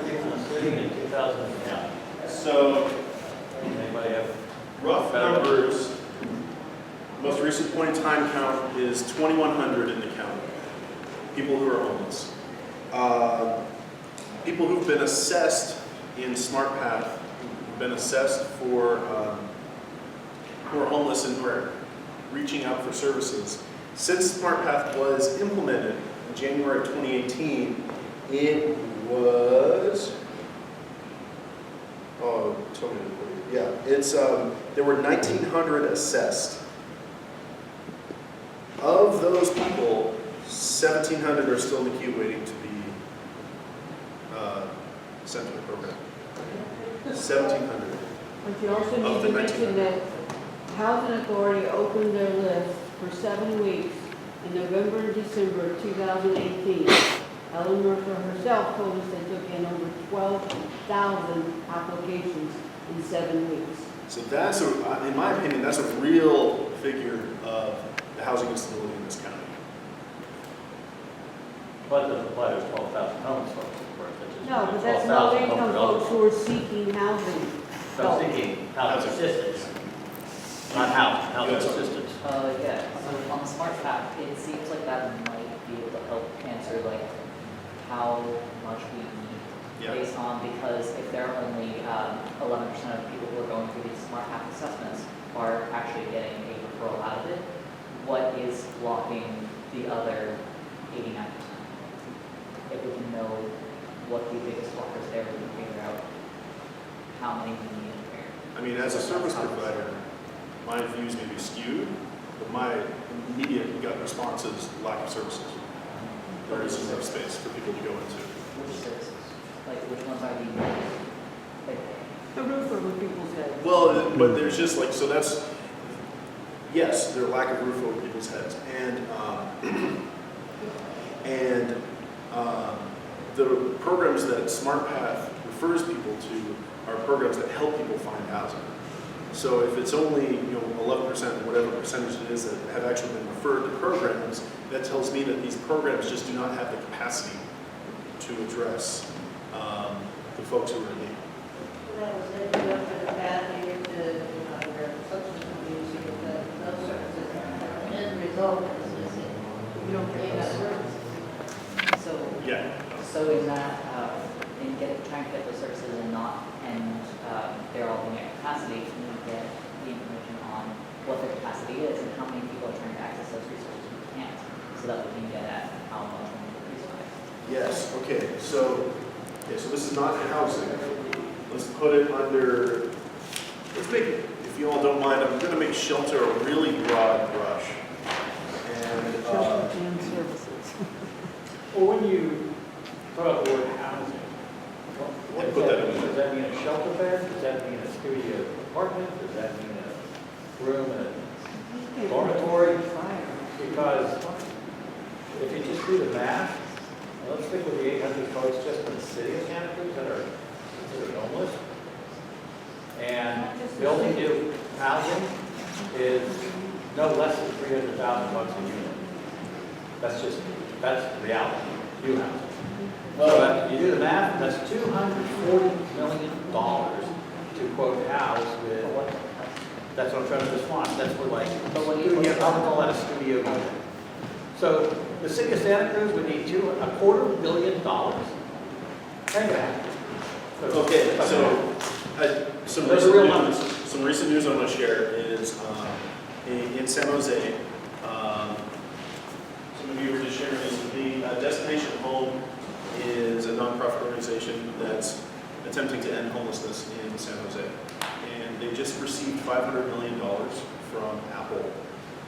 people in the city in 2010. So, Anybody have? rough numbers, most recent point in time count is 2,100 in the county, people who are homeless. People who've been assessed in Smart Path, who've been assessed for, who are homeless and who are reaching out for services. Since Smart Path was implemented in January of 2018, it was, oh, tell me, yeah, it's, there were 1,900 assessed. Of those people, 1,700 are still in the queue waiting to be sent to the program. 1,700. But you also Of need the to mention 1900. that Housing Authority opened their list for 7 weeks in November and December of 2018. Ellen Mercer herself told us they took in over 12,000 applications in 7 weeks. So that's, in my opinion, that's a real figure of the housing instability in this county. But it doesn't apply to 12,000 homeless folks, of course. It's just No, but that's 12,000 low-income homeless folks who are seeking housing. So seeking housing assistance, not housing assistance. Yeah, so on the smart path, it seems like that might be able to help answer like how much we need Yeah. based on, because if there are only 11% of people who are going through these smart path assessments are actually getting a referral out of it, what is blocking the other 89%? If we can know what the biggest blockers there, we can figure out how many we need and where. I mean, as a service provider, my views may be skewed, but my immediate gut response is lack of services. There isn't enough space for people to go into. Which services? Like, which ones are the, like, The roof over people's heads. Well, but there's just like, so that's, yes, their lack of roof over people's heads. The programs that SmartPath refers people to are programs that help people find housing. So if it's only 11%, whatever percentage it is that have actually been referred to programs, that tells me that these programs just do not have the capacity to address the folks who are in need. That was it, you go for the path here to, your substance abuse, you get those services. The end result is missing. You don't pay that service. so, Yeah. so in that, in trying to get those services and they're all being at capacity, can we get the information on what the capacity is and how many people are trying to access those resources who can't, so that we can get at how much we need to increase by? Yes, okay, so this is not housing. Let's put it under, let's make it, if you all don't mind, I'm gonna make shelter a really broad brush. And, Shelter and services. Well, when you throw out the word housing, what And does put that that in mean? there. Does that mean a shelter bed? Does that mean a studio apartment? Does that mean a room in a dormitory? Because if you just do the math, let's stick with the 800 folks just in the city of Santa Cruz that are considered homeless. And building new housing is no less than $300,000 a unit. That's the reality, new housing. So if you do the math, that's $240 million to quote house with, that's what I'm trying to respond. That's for like, I would call that a studio unit. So the city of Santa Cruz would need $250 million. Think of that. okay, so, some Those recent are real news, numbers. some recent news I want to share is in San Jose, some of you were just sharing this with me, Destination Home is a nonprofit organization that's attempting to end homelessness in San Jose. And they just received $500 million from Apple.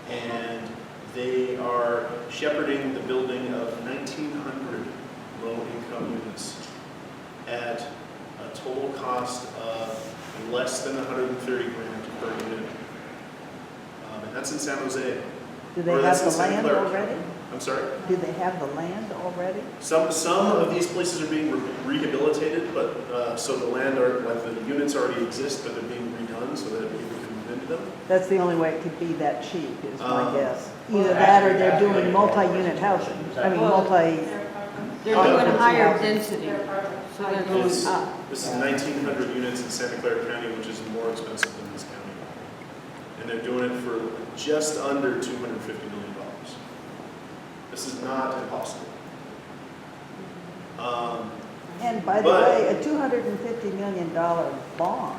And they are shepherding the building of 1,900 low-income units at a total cost of less than 130 grand per unit. And that's in San Jose. Do they Or that's have in the Santa land Clara already? County. I'm sorry? Do they have the land already? Some of these places are being rehabilitated, but so the land the units already exist, but they're being redone so that people can move into them. That's the only way it could be that cheap, is my guess. well, Either that or actually, they're actually, doing multi-unit housing. I mean, Well, multi, They're Oh, doing yeah. higher density, Their apartment. so they're going It's- up. This is 1,900 units in Santa Clara County, which is more expensive than this county. And they're doing it for just under $250 million. This is not impossible. and by the But- way, a $250 million bond.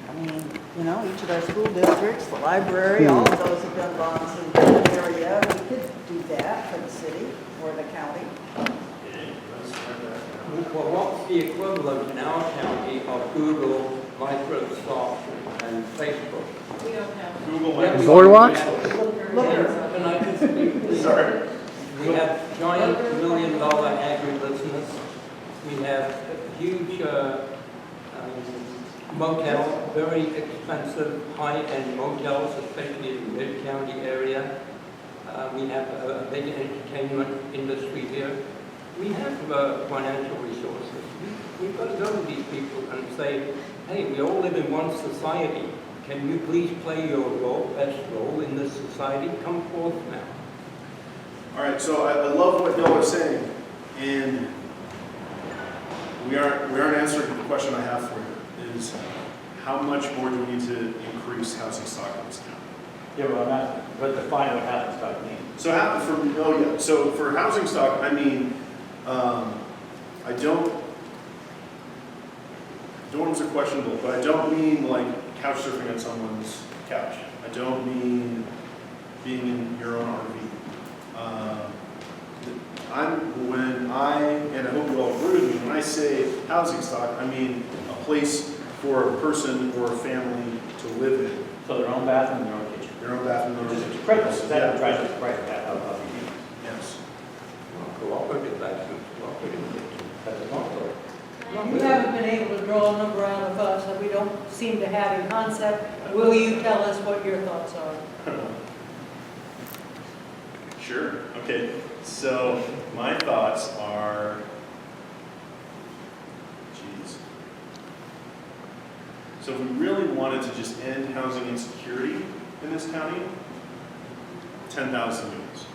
I mean, each of our school districts, the library, all of those have done bonds in that area. We could do that for the city or the county. Well, what's the equivalent in our county of Google, Microsoft, and Facebook? We don't have. Google Yeah, we- Boardwalk? And I can speak to Sorry. We have giant million-dollar agribusiness. We have huge motels, very expensive high-end motels, especially in the mid-county area. We have a big entertainment industry here. We have financial resources. We've got to go to these people and say, hey, we all live in one society. Can you please play your best role in this society? Come forth now. All right, so I love what y'all are saying, and we aren't answering the question I have for you, is how much more do we need to increase housing stock in this county? Yeah, but I'm asking, but define what housing stock means. So for housing stock, I mean, dorms are questionable, but I don't mean like couch surfing on someone's couch. I don't mean being in your own RV. And I hope you all agree with me, when I say housing stock, I mean a place for a person or a family to live in. So their own bathroom, their own kitchen. Their own bathroom, their own Which kitchen. is critical, because that Yeah. drives the price of the unit. Yes. Cool, I'll put it back to, That's a long story. Well, you haven't been able to draw a number out of us that we don't seem to have in concept. Will you tell us what your thoughts are? Sure. Okay. So my thoughts are, geez. So if we really wanted to just end housing insecurity in this county, 10,000 units.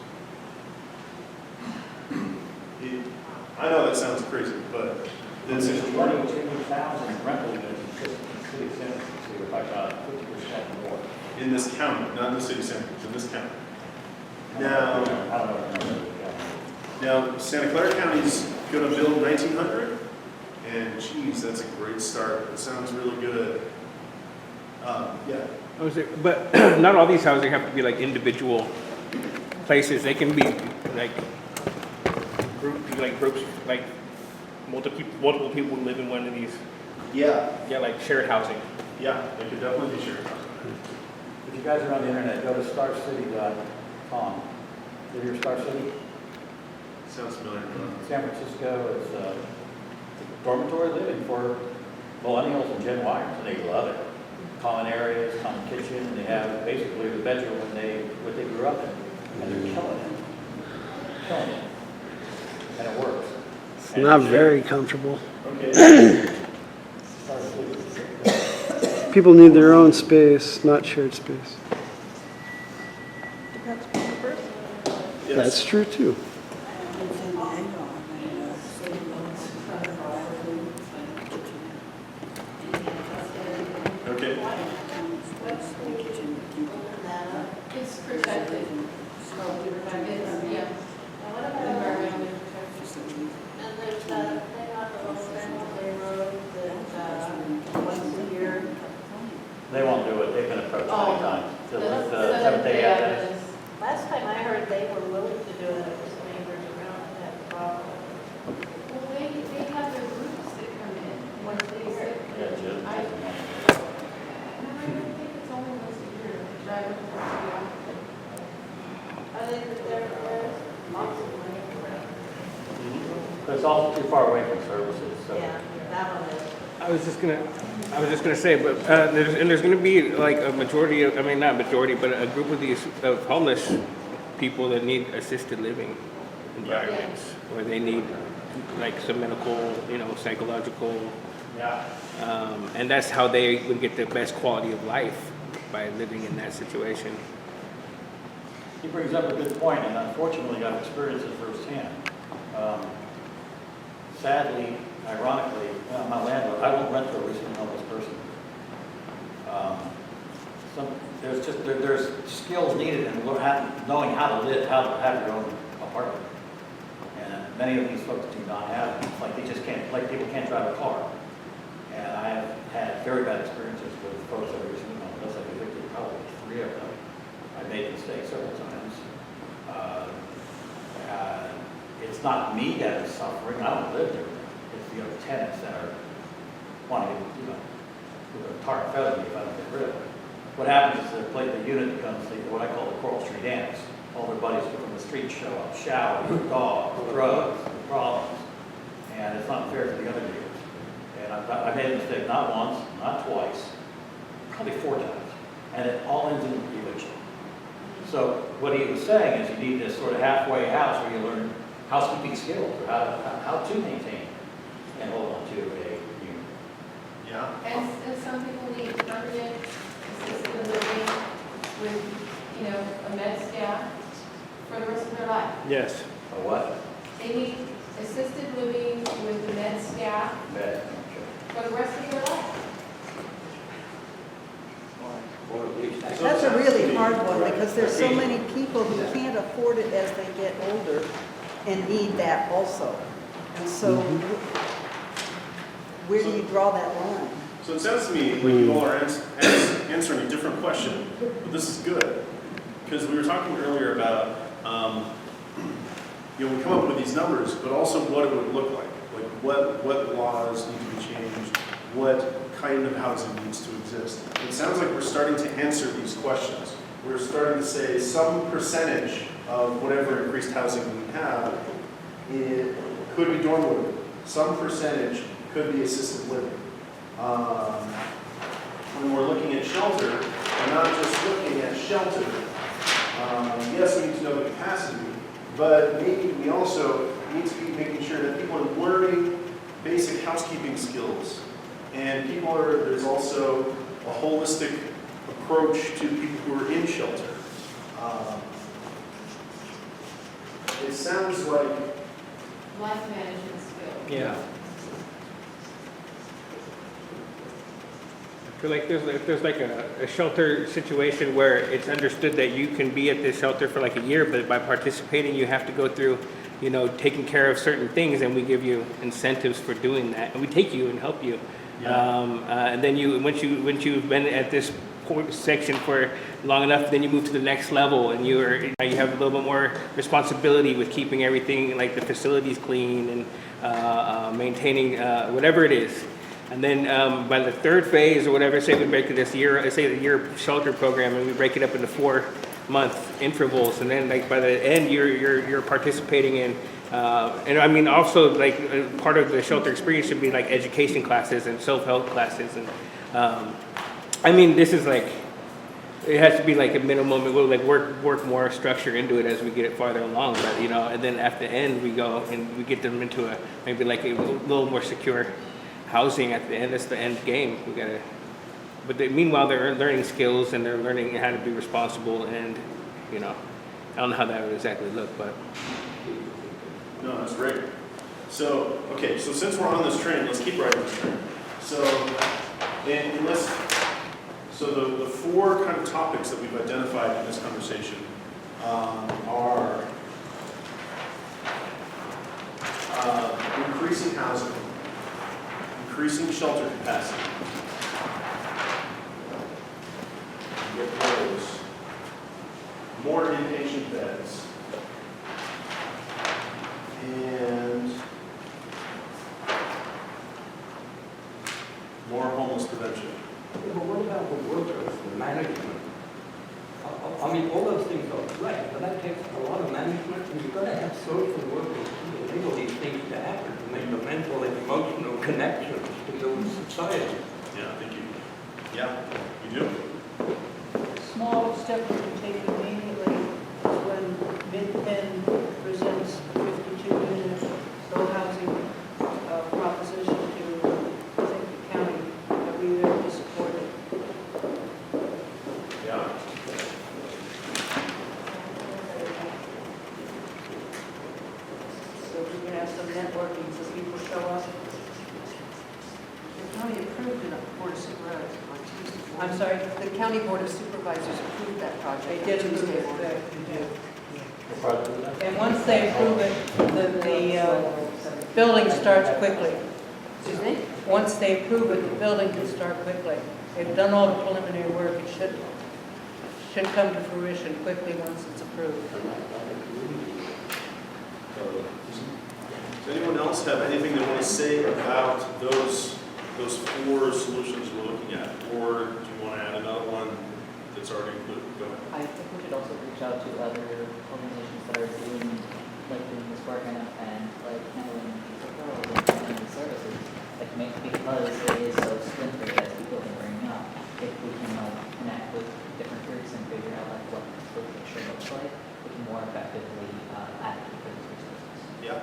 I know that sounds crazy, but There's this is 22,000 rental units in the city of Santa Cruz, so we're talking about 50% more. in this county, not in the city center, it's in this county. I don't know the number. Now Santa Clara County's going to build 1,900, and geez, that's a great start. It sounds really good. Yeah. I was like, but not all these houses have to be like individual places. They can be like groups, like multiple people live in one of these. Yeah. Yeah, like shared housing. Yeah, they could definitely be shared. If you guys are on the internet, go to starcity.com. Did you hear Star City? Sounds familiar. San Francisco is dormitory living for millennials and Gen Yers, and they love it. Common areas, common kitchen, and they have basically the bedroom what they grew up in, and they're killing it. Killing it. And it works. It's not very comfortable. Okay. Star City. People need their own space, not shared space. Depends on the person. Yes. That's true too. Okay. It's protected. Yeah. Environmentally protected. And there's that thing on the Old Family Road that once a year. They won't do it, they've been approached Oh. many times. So with the Seventh Seventh-day Day Adventists. Adventists. Last time I heard they were willing to do it, it was neighbors around that problem. Well, they have their groups that come in once a year. Yeah, just. I don't think it's only once a year. Drive it once a year. I think that there's lots of money around. But it's also too far away from services, so. Yeah, that one is. I was just gonna say, but there's gonna be like a majority of, I mean, not majority, but a group of these of homeless people that need assisted living environments, where they need like some medical, psychological, Yeah. and that's how they would get the best quality of life, by living in that situation. He brings up a good point, and unfortunately, I've experienced it firsthand. Sadly, ironically, my landlord, I won't rent to a recently homeless person. There's skills needed in knowing how to live, how to have your own apartment. And many of these folks do not have it. It's like they just can't, like people can't drive a car. And I have had very bad experiences with folks that are recently homeless. I've evicted probably 3 of them. I made mistakes several times. It's not me that is suffering. I don't live there. It's the other tenants that are wanting to, who are tar and feather me if I don't get rid of it. What happens is the unit becomes what I call the Coral Street Ants. All their buddies from the street show up, showers, dogs, drugs, problems. And it's not fair to the other neighbors. And I made a mistake not once, not twice, probably 4 times. And it all ends in eviction. So what he was saying is you need this sort of halfway house where you learn housekeeping skills, or how to maintain and hold on to a unit. Yeah. And some people need permanent assisted living with, a med staff for the rest of their life. Yes. A what? They need assisted living with the med staff Bed. for the rest of their life. Or at least. That's a really hard one because there's so many people who can't afford it as they get older and need that also. And so, where do you draw that line? So it sounds to me like you all are answering a different question, but this is good. Because we were talking earlier about, we come up with these numbers, but also what it would look like. Like what laws need to be changed, what kind of housing needs to exist. It sounds like we're starting to answer these questions. We're starting to say some percentage of whatever increased housing we have, it could be dorm living. Some percentage could be assisted living. When we're looking at shelter, we're not just looking at shelter. Yes, we need to know the capacity, but maybe we also need to be making sure that people are learning basic housekeeping skills. And there's also a holistic approach to people who are in shelter. It sounds like Life management skills. Yeah. I feel like if there's like a shelter situation where it's understood that you can be at this shelter for like a year, but by participating you have to go through, taking care of certain things, and we give you incentives for doing that, and we take you and help you. Yeah. And then once you've been at this section for long enough, then you move to the next level, and you have a little bit more responsibility with keeping everything like the facilities clean and maintaining whatever it is. And then by the third phase or whatever, say we break this year, say the year shelter program, and we break it up into 4-month intervals, and then like by the end you're participating in. And I mean also like part of the shelter experience should be like education classes and self-help classes, and I mean this is like it has to be like a minimum. We'll like work more structure into it as we get it farther along, but and then at the end we go and we get them into maybe like a little more secure housing at the end. That's the end game. But meanwhile they're learning skills and they're learning how to be responsible, and I don't know how that would exactly look, but. No, that's great. So, okay, so since we're on this train, let's keep riding this train. So, the 4 kind of topics that we've identified in this conversation are increasing housing, increasing shelter capacity, get those, more inpatient beds, and more homeless prevention. But what about the workers, the management? I mean, all those things are great, but that takes a lot of management, and you've got to have social workers to enable these things to happen, to make the mental and emotional connections to build society. Yeah, thank you. Yeah, you do? Small step we can take immediately is when Mid-Penn presents 52-unit co-housing proposition to, I think, the county, that we really support it. Yeah. So we can have some networking so people show up. The county approved it at the Board of Supervisors on Tuesday. I'm sorry? The county Board of Supervisors approved that project. They did approve Tuesday it. morning. And once they approve it, the building starts quickly. Excuse me? Once they approve it, the building can start quickly. They've done all the preliminary work. It should come to fruition quickly once it's approved. Does anyone else have anything they want to say about those 4 solutions we're looking at? Or do you want to add another one that's already included? Go ahead. I think we should also reach out to other organizations that are doing this work and handling these referrals and these services. Because it is so splintered, as people have been bringing up, if we can connect with different groups and figure out what the full picture looks like, we can more effectively advocate for these resources. Yeah.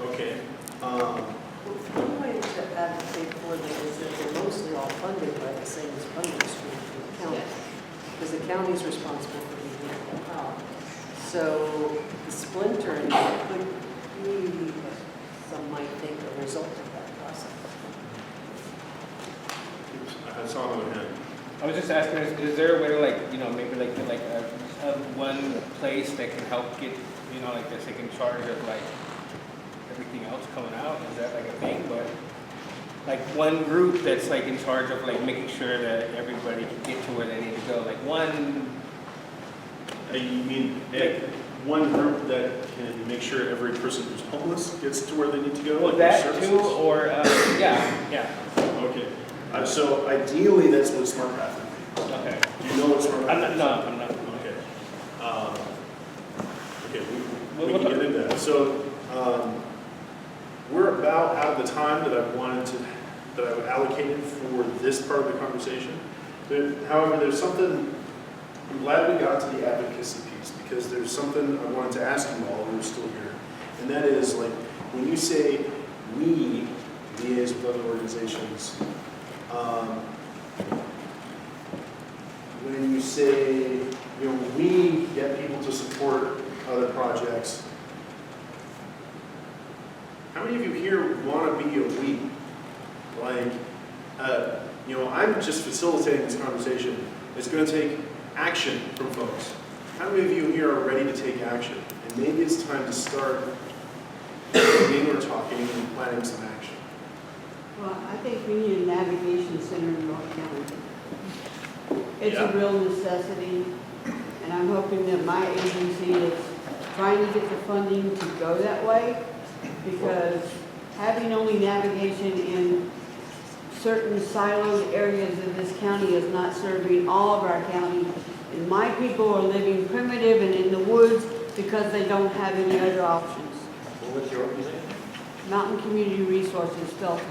Okay. One way to advocate for them is that they're mostly all funded by the same funding stream from the county. Yes. Because the county is responsible for the municipal power. So the splintering could be, some might think, a result of that process. I saw another hand. I was just asking, is there a way to maybe one place that can help get, like the second charge of everything else coming out? Is that like a thing? But like one group that's like in charge of like making sure that everybody can get to where they need to go. Like one, You mean one group that can make sure every person who's homeless gets to where they need to go? well, like their that too, services? or yeah. Okay. So ideally, that's what Smart Path would be. Okay. Do you know what Smart Path I'm not. is? No, I'm not. Okay. Okay, we What- can get into that. So we're about out of the time that I've allocated for this part of the conversation. However, there's something, I'm glad we got to the advocacy piece, because there's something I wanted to ask you all who are still here. And that is, like, when you say we liaise with other organizations, when you say, we get people to support other projects, how many of you here want to be a we? Like, I'm just facilitating this conversation. It's going to take action from folks. How many of you here are ready to take action? And maybe it's time to start thinking or talking and planning some action. Well, I think we need a navigation center in North County. It's Yeah. a real necessity, and I'm hoping that my agency is trying to get the funding to go that way, because having only navigation in certain siloed areas of this county is not serving all of our county. And my people are living primitive and in the woods because they don't have any other options. Well, what's your organization? Mountain Community Resources, Felton.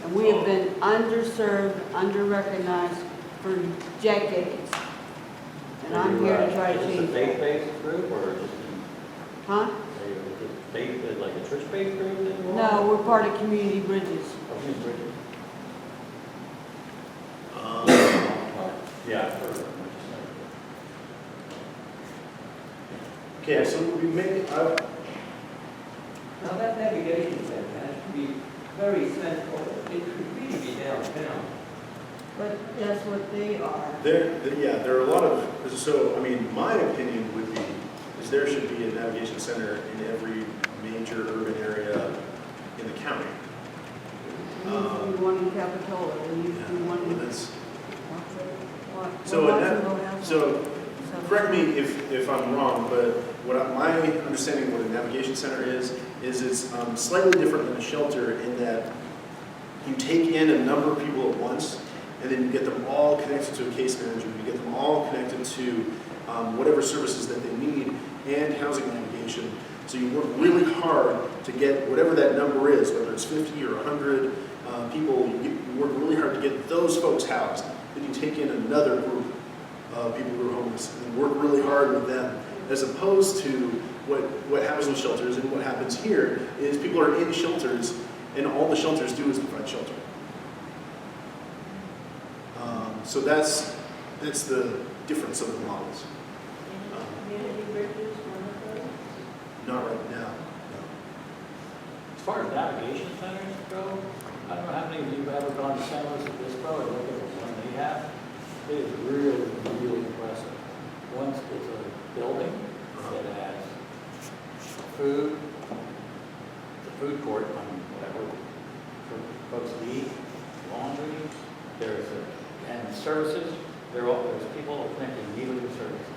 And we have been underserved, under-recognized for decades. And I'm here to try to change Is it a that. faith-based group or just, Huh? are you faith, like a church-based group? that you No, are? we're part of Community Bridges. Oh, Community Bridges. Yeah, I've heard of it. Okay, so we make, Now, that navigation center has to be very central. It could really be downtown. But that's what they are. there are a lot of, so, my opinion would be, is there should be a navigation center in every major urban area in the county. There needs to be one in Capitola, there needs to be one in. That's, So so correct me if I'm wrong, but my understanding of what a navigation center is it's slightly different than a shelter in that you take in a number of people at once, and then you get them all connected to a case manager, you get them all connected to whatever services that they need, and housing navigation. So you work really hard to get whatever that number is, whether it's 50 or 100 people, you work really hard to get those folks housed. Then you take in another group of people who are homeless and work really hard with them, as opposed to what happens with shelters. And what happens here is people are in shelters, and all the shelters do is provide shelter. So that's the difference of the models. Community Bridges, one of those? Not right now. As far as navigation centers go, I don't know how many of you have ever gone to San Luis Obispo and looked at the one they have. It is really, really impressive. Once it's a building that has food, the food court, whatever, for folks to eat, laundry, and services, there's people connected immediately to services.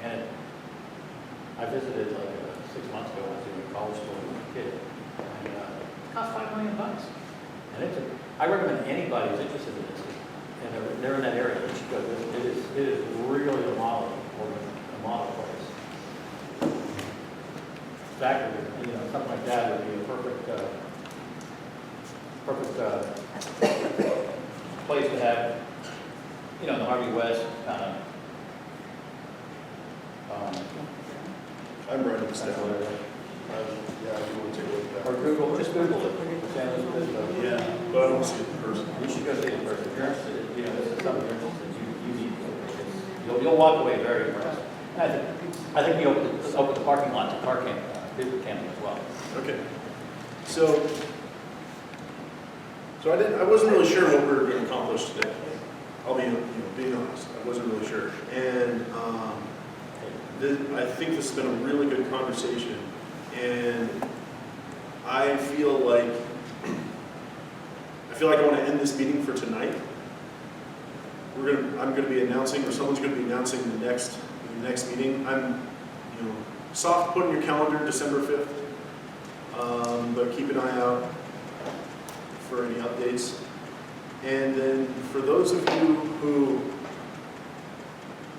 And I visited like 6 months ago, I was doing a college school with a kid, and it cost $5 million. And I recommend anybody who's interested in this, and they're in that area, you should go visit. It is really a model place. In fact, something like that would be a perfect place to have, the Harvey West kind of. I'm writing this down. Yeah, I do want to take a look at that. Or just Google it. San Luis Obispo. Yeah, but I don't see it in person. You should go see it in person. If you're interested, this is something you're interested in, you need to. You'll walk away very impressed. And I think we open the parking lot to car camping as well. Okay. So I wasn't really sure what we were going to accomplish today. I'll be, being honest, I wasn't really sure. And I think this has been a really good conversation. And I feel like I want to end this meeting for tonight. I'm going to be announcing, or someone's going to be announcing the next meeting. I'm, soft put in your calendar December 5th, but keep an eye out for any updates. And then for those of you who,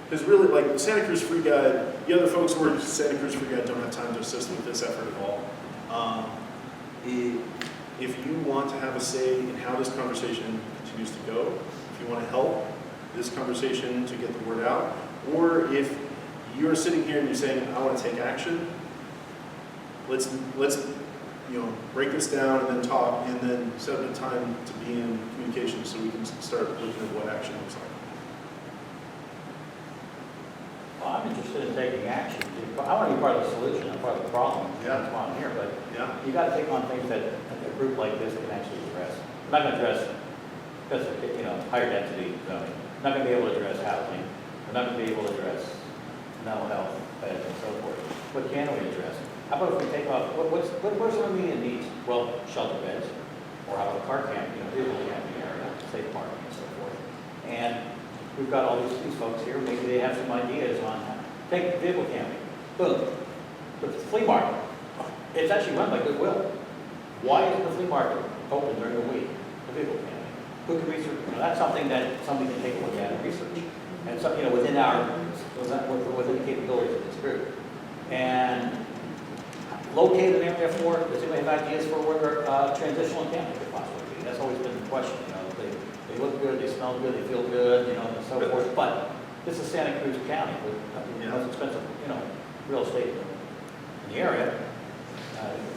because really, like the Santa Cruz Free Guide, the other folks who are Santa Cruz Free Guide don't have time to assist with this effort at all. If you want to have a say in how this conversation continues to go, if you want to help this conversation to get the word out, or if you're sitting here and you're saying, I want to take action, let's break this down and then talk, and then set up a time to be in communication so we can start looking at what action looks like. Well, I'm interested in taking action. I want to be part of the solution, not part of the problem. Yeah. That's why I'm here, but Yeah. you got to take on things that a group like this can actually address. I'm not going to address higher density zoning. I'm not going to be able to address housing. I'm not going to be able to address mental health beds and so forth. What can we address? How about if we take off, what's our immediate needs? Well, shelter beds, or how about a car camp, vehicle camping area, safe parking and so forth. And we've got all these folks here, maybe they have some ideas on how. Take vehicle camping. Boom. The flea market. It's actually run by Goodwill. Why isn't the flea market open during the week? The vehicle camping. Who can research? That's something that somebody can take a look at and research. And so, within the capabilities of this group. And locate an area for, does anybody have ideas for where transitional camping could possibly be? That's always been the question. They look good, they smell good, they feel good, and so forth. But this is Santa Cruz County, with the most expensive, real estate in the area,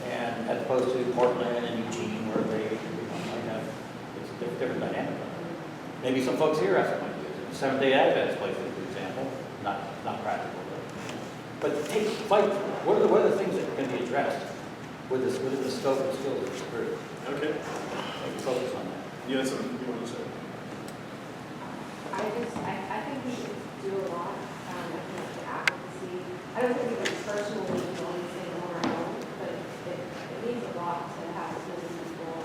and as opposed to Portland and Eugene, where they might have it's a different dynamic. Maybe some folks here have some ideas. Seventh-day Adventist place, for example, not practical. But what are the things that can be addressed within the scope and skills of this group? Okay. Focus on that. You had something you want to say? I think we should do a lot when it comes to advocacy. I don't think we can personally do anything on our own, but it means a lot to have so many people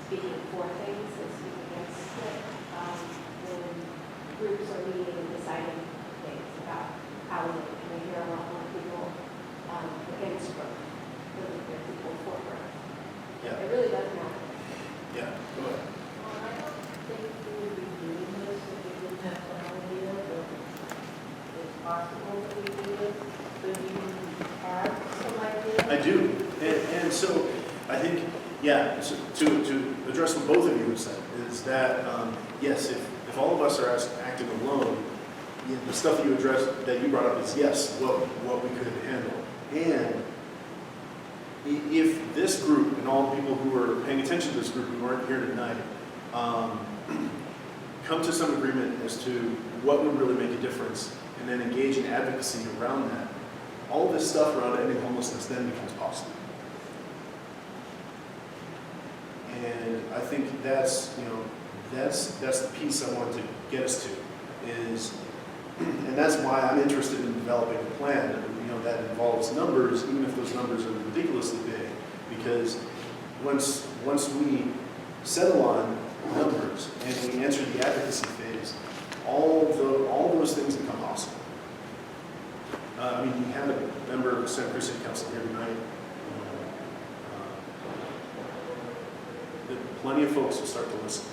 speaking for things and speaking against it when groups are meeting and deciding things about housing. And I hear a lot more people against growth than there are people for growth. Yeah. It really does matter. Yeah. Go ahead. I don't think we would be doing this if we didn't have some idea, but it's possible that we do it. But you have some idea? I do. And so I think, so to address what both of you have said, is that, yes, if all of us are acting alone, the stuff that you brought up is, yes, what we could handle. And if this group and all the people who are paying attention to this group who aren't here tonight come to some agreement as to what would really make a difference and then engage in advocacy around that, all this stuff around ending homelessness then becomes possible. And I think that's the piece I wanted to get us to, and that's why I'm interested in developing a plan, that involves numbers, even if those numbers are ridiculously big, because once we settle on numbers and we enter the advocacy phase, all those things become possible. We had a member of the Santa Cruz City Council here tonight. Plenty of folks will start to listen.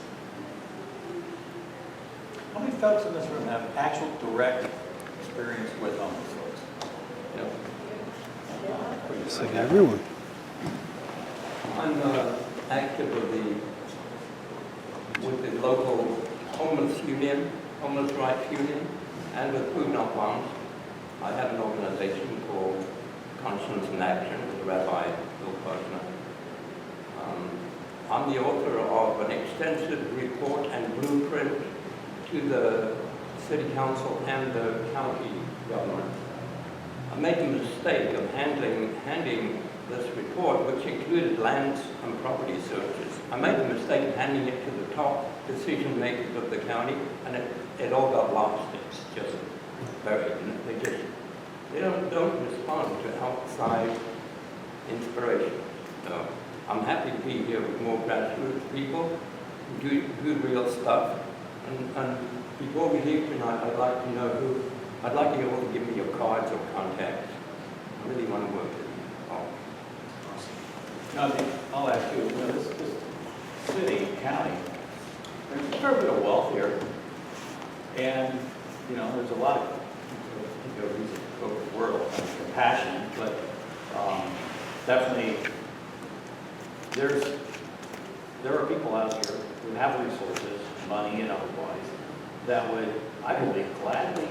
How many folks in this room have actual direct experience with homeless folks? It's like everyone. I'm active with the local homeless union, homeless rights union, and with Food Not Bombs. I have an organization called Conscience in Action with Rabbi Bill Posner. I'm the author of an extensive report and blueprint to the City Council and the county government. I made the mistake of handing this report, which included lands and property searches. I made the mistake of handing it to the top decision makers of the county, and it all got lost. It's just buried. They don't respond to outside inspiration. So I'm happy to be here with more grassroots people who do real stuff. And before we leave tonight, I'd like to know I'd like you all to give me your cards or contacts. I really want to work with you all. No, I think I'll ask you, this city, county, there's a fair bit of wealth here. And, there's a lot of, reason to go to the world, compassion, but definitely there are people out here who have resources, money and otherwise, that would, I believe, gladly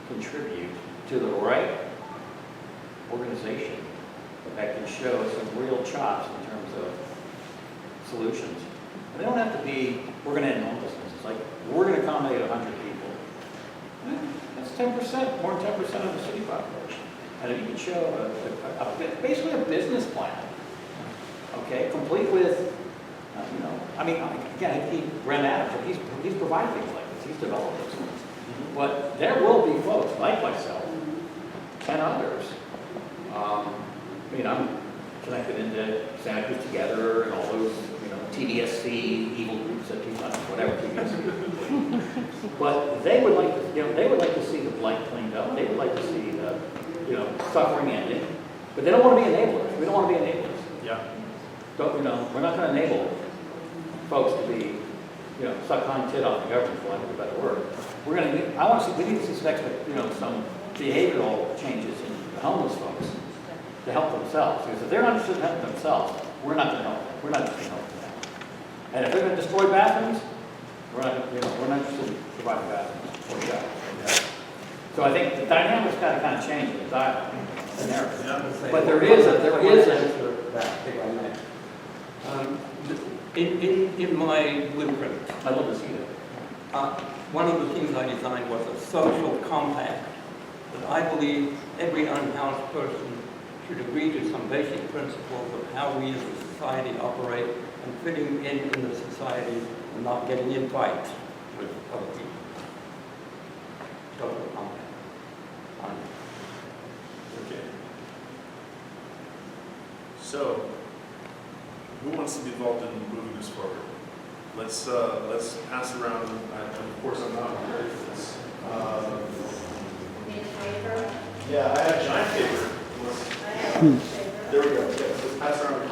contribute to the right organization that can show some real chops in terms of solutions. And they don't have to be, we're going to end homelessness. It's like, we're going to accommodate 100 people. That's 10%, more than 10% of the city population. And if you can show basically a business plan, okay, complete with, again, I keep Brent Adams, he's provided things like this, he's developed those things. But there will be folks like myself and others. I'm connected into Santa Cruz Together and all those, TDSC, evil groups that people, whatever TDSC. But they would like to, they would like to see the blight cleaned up. They would like to see the, suffering ending. But they don't want to be enablers. We don't want to be enablers. Yeah. We're not going to enable folks to be, suck hind tit on the government, for lack of a better word. We need to see some behavioral changes in the homeless folks to help themselves. Because if they're not interested in helping themselves, we're not going to help them. We're not interested in helping them. And if they're going to destroy bathrooms, we're not interested in providing bathrooms or showers. So I think the dynamic's got to kind of change in the dialogue, the narrative. But there is in my blueprint, I'd love to see that. one of the things I designed was a social compact that I believe every unhoused person should agree to some basic principles of how we as a society operate and fitting in the society and not getting in fights with other people. Social compact. Okay. So, who wants to be involved in moving this forward? Let's pass around. Of course, I'm not ready for this. Need a paper? Yeah, I have a giant paper. I have a paper. There we go. Yeah, let's pass around.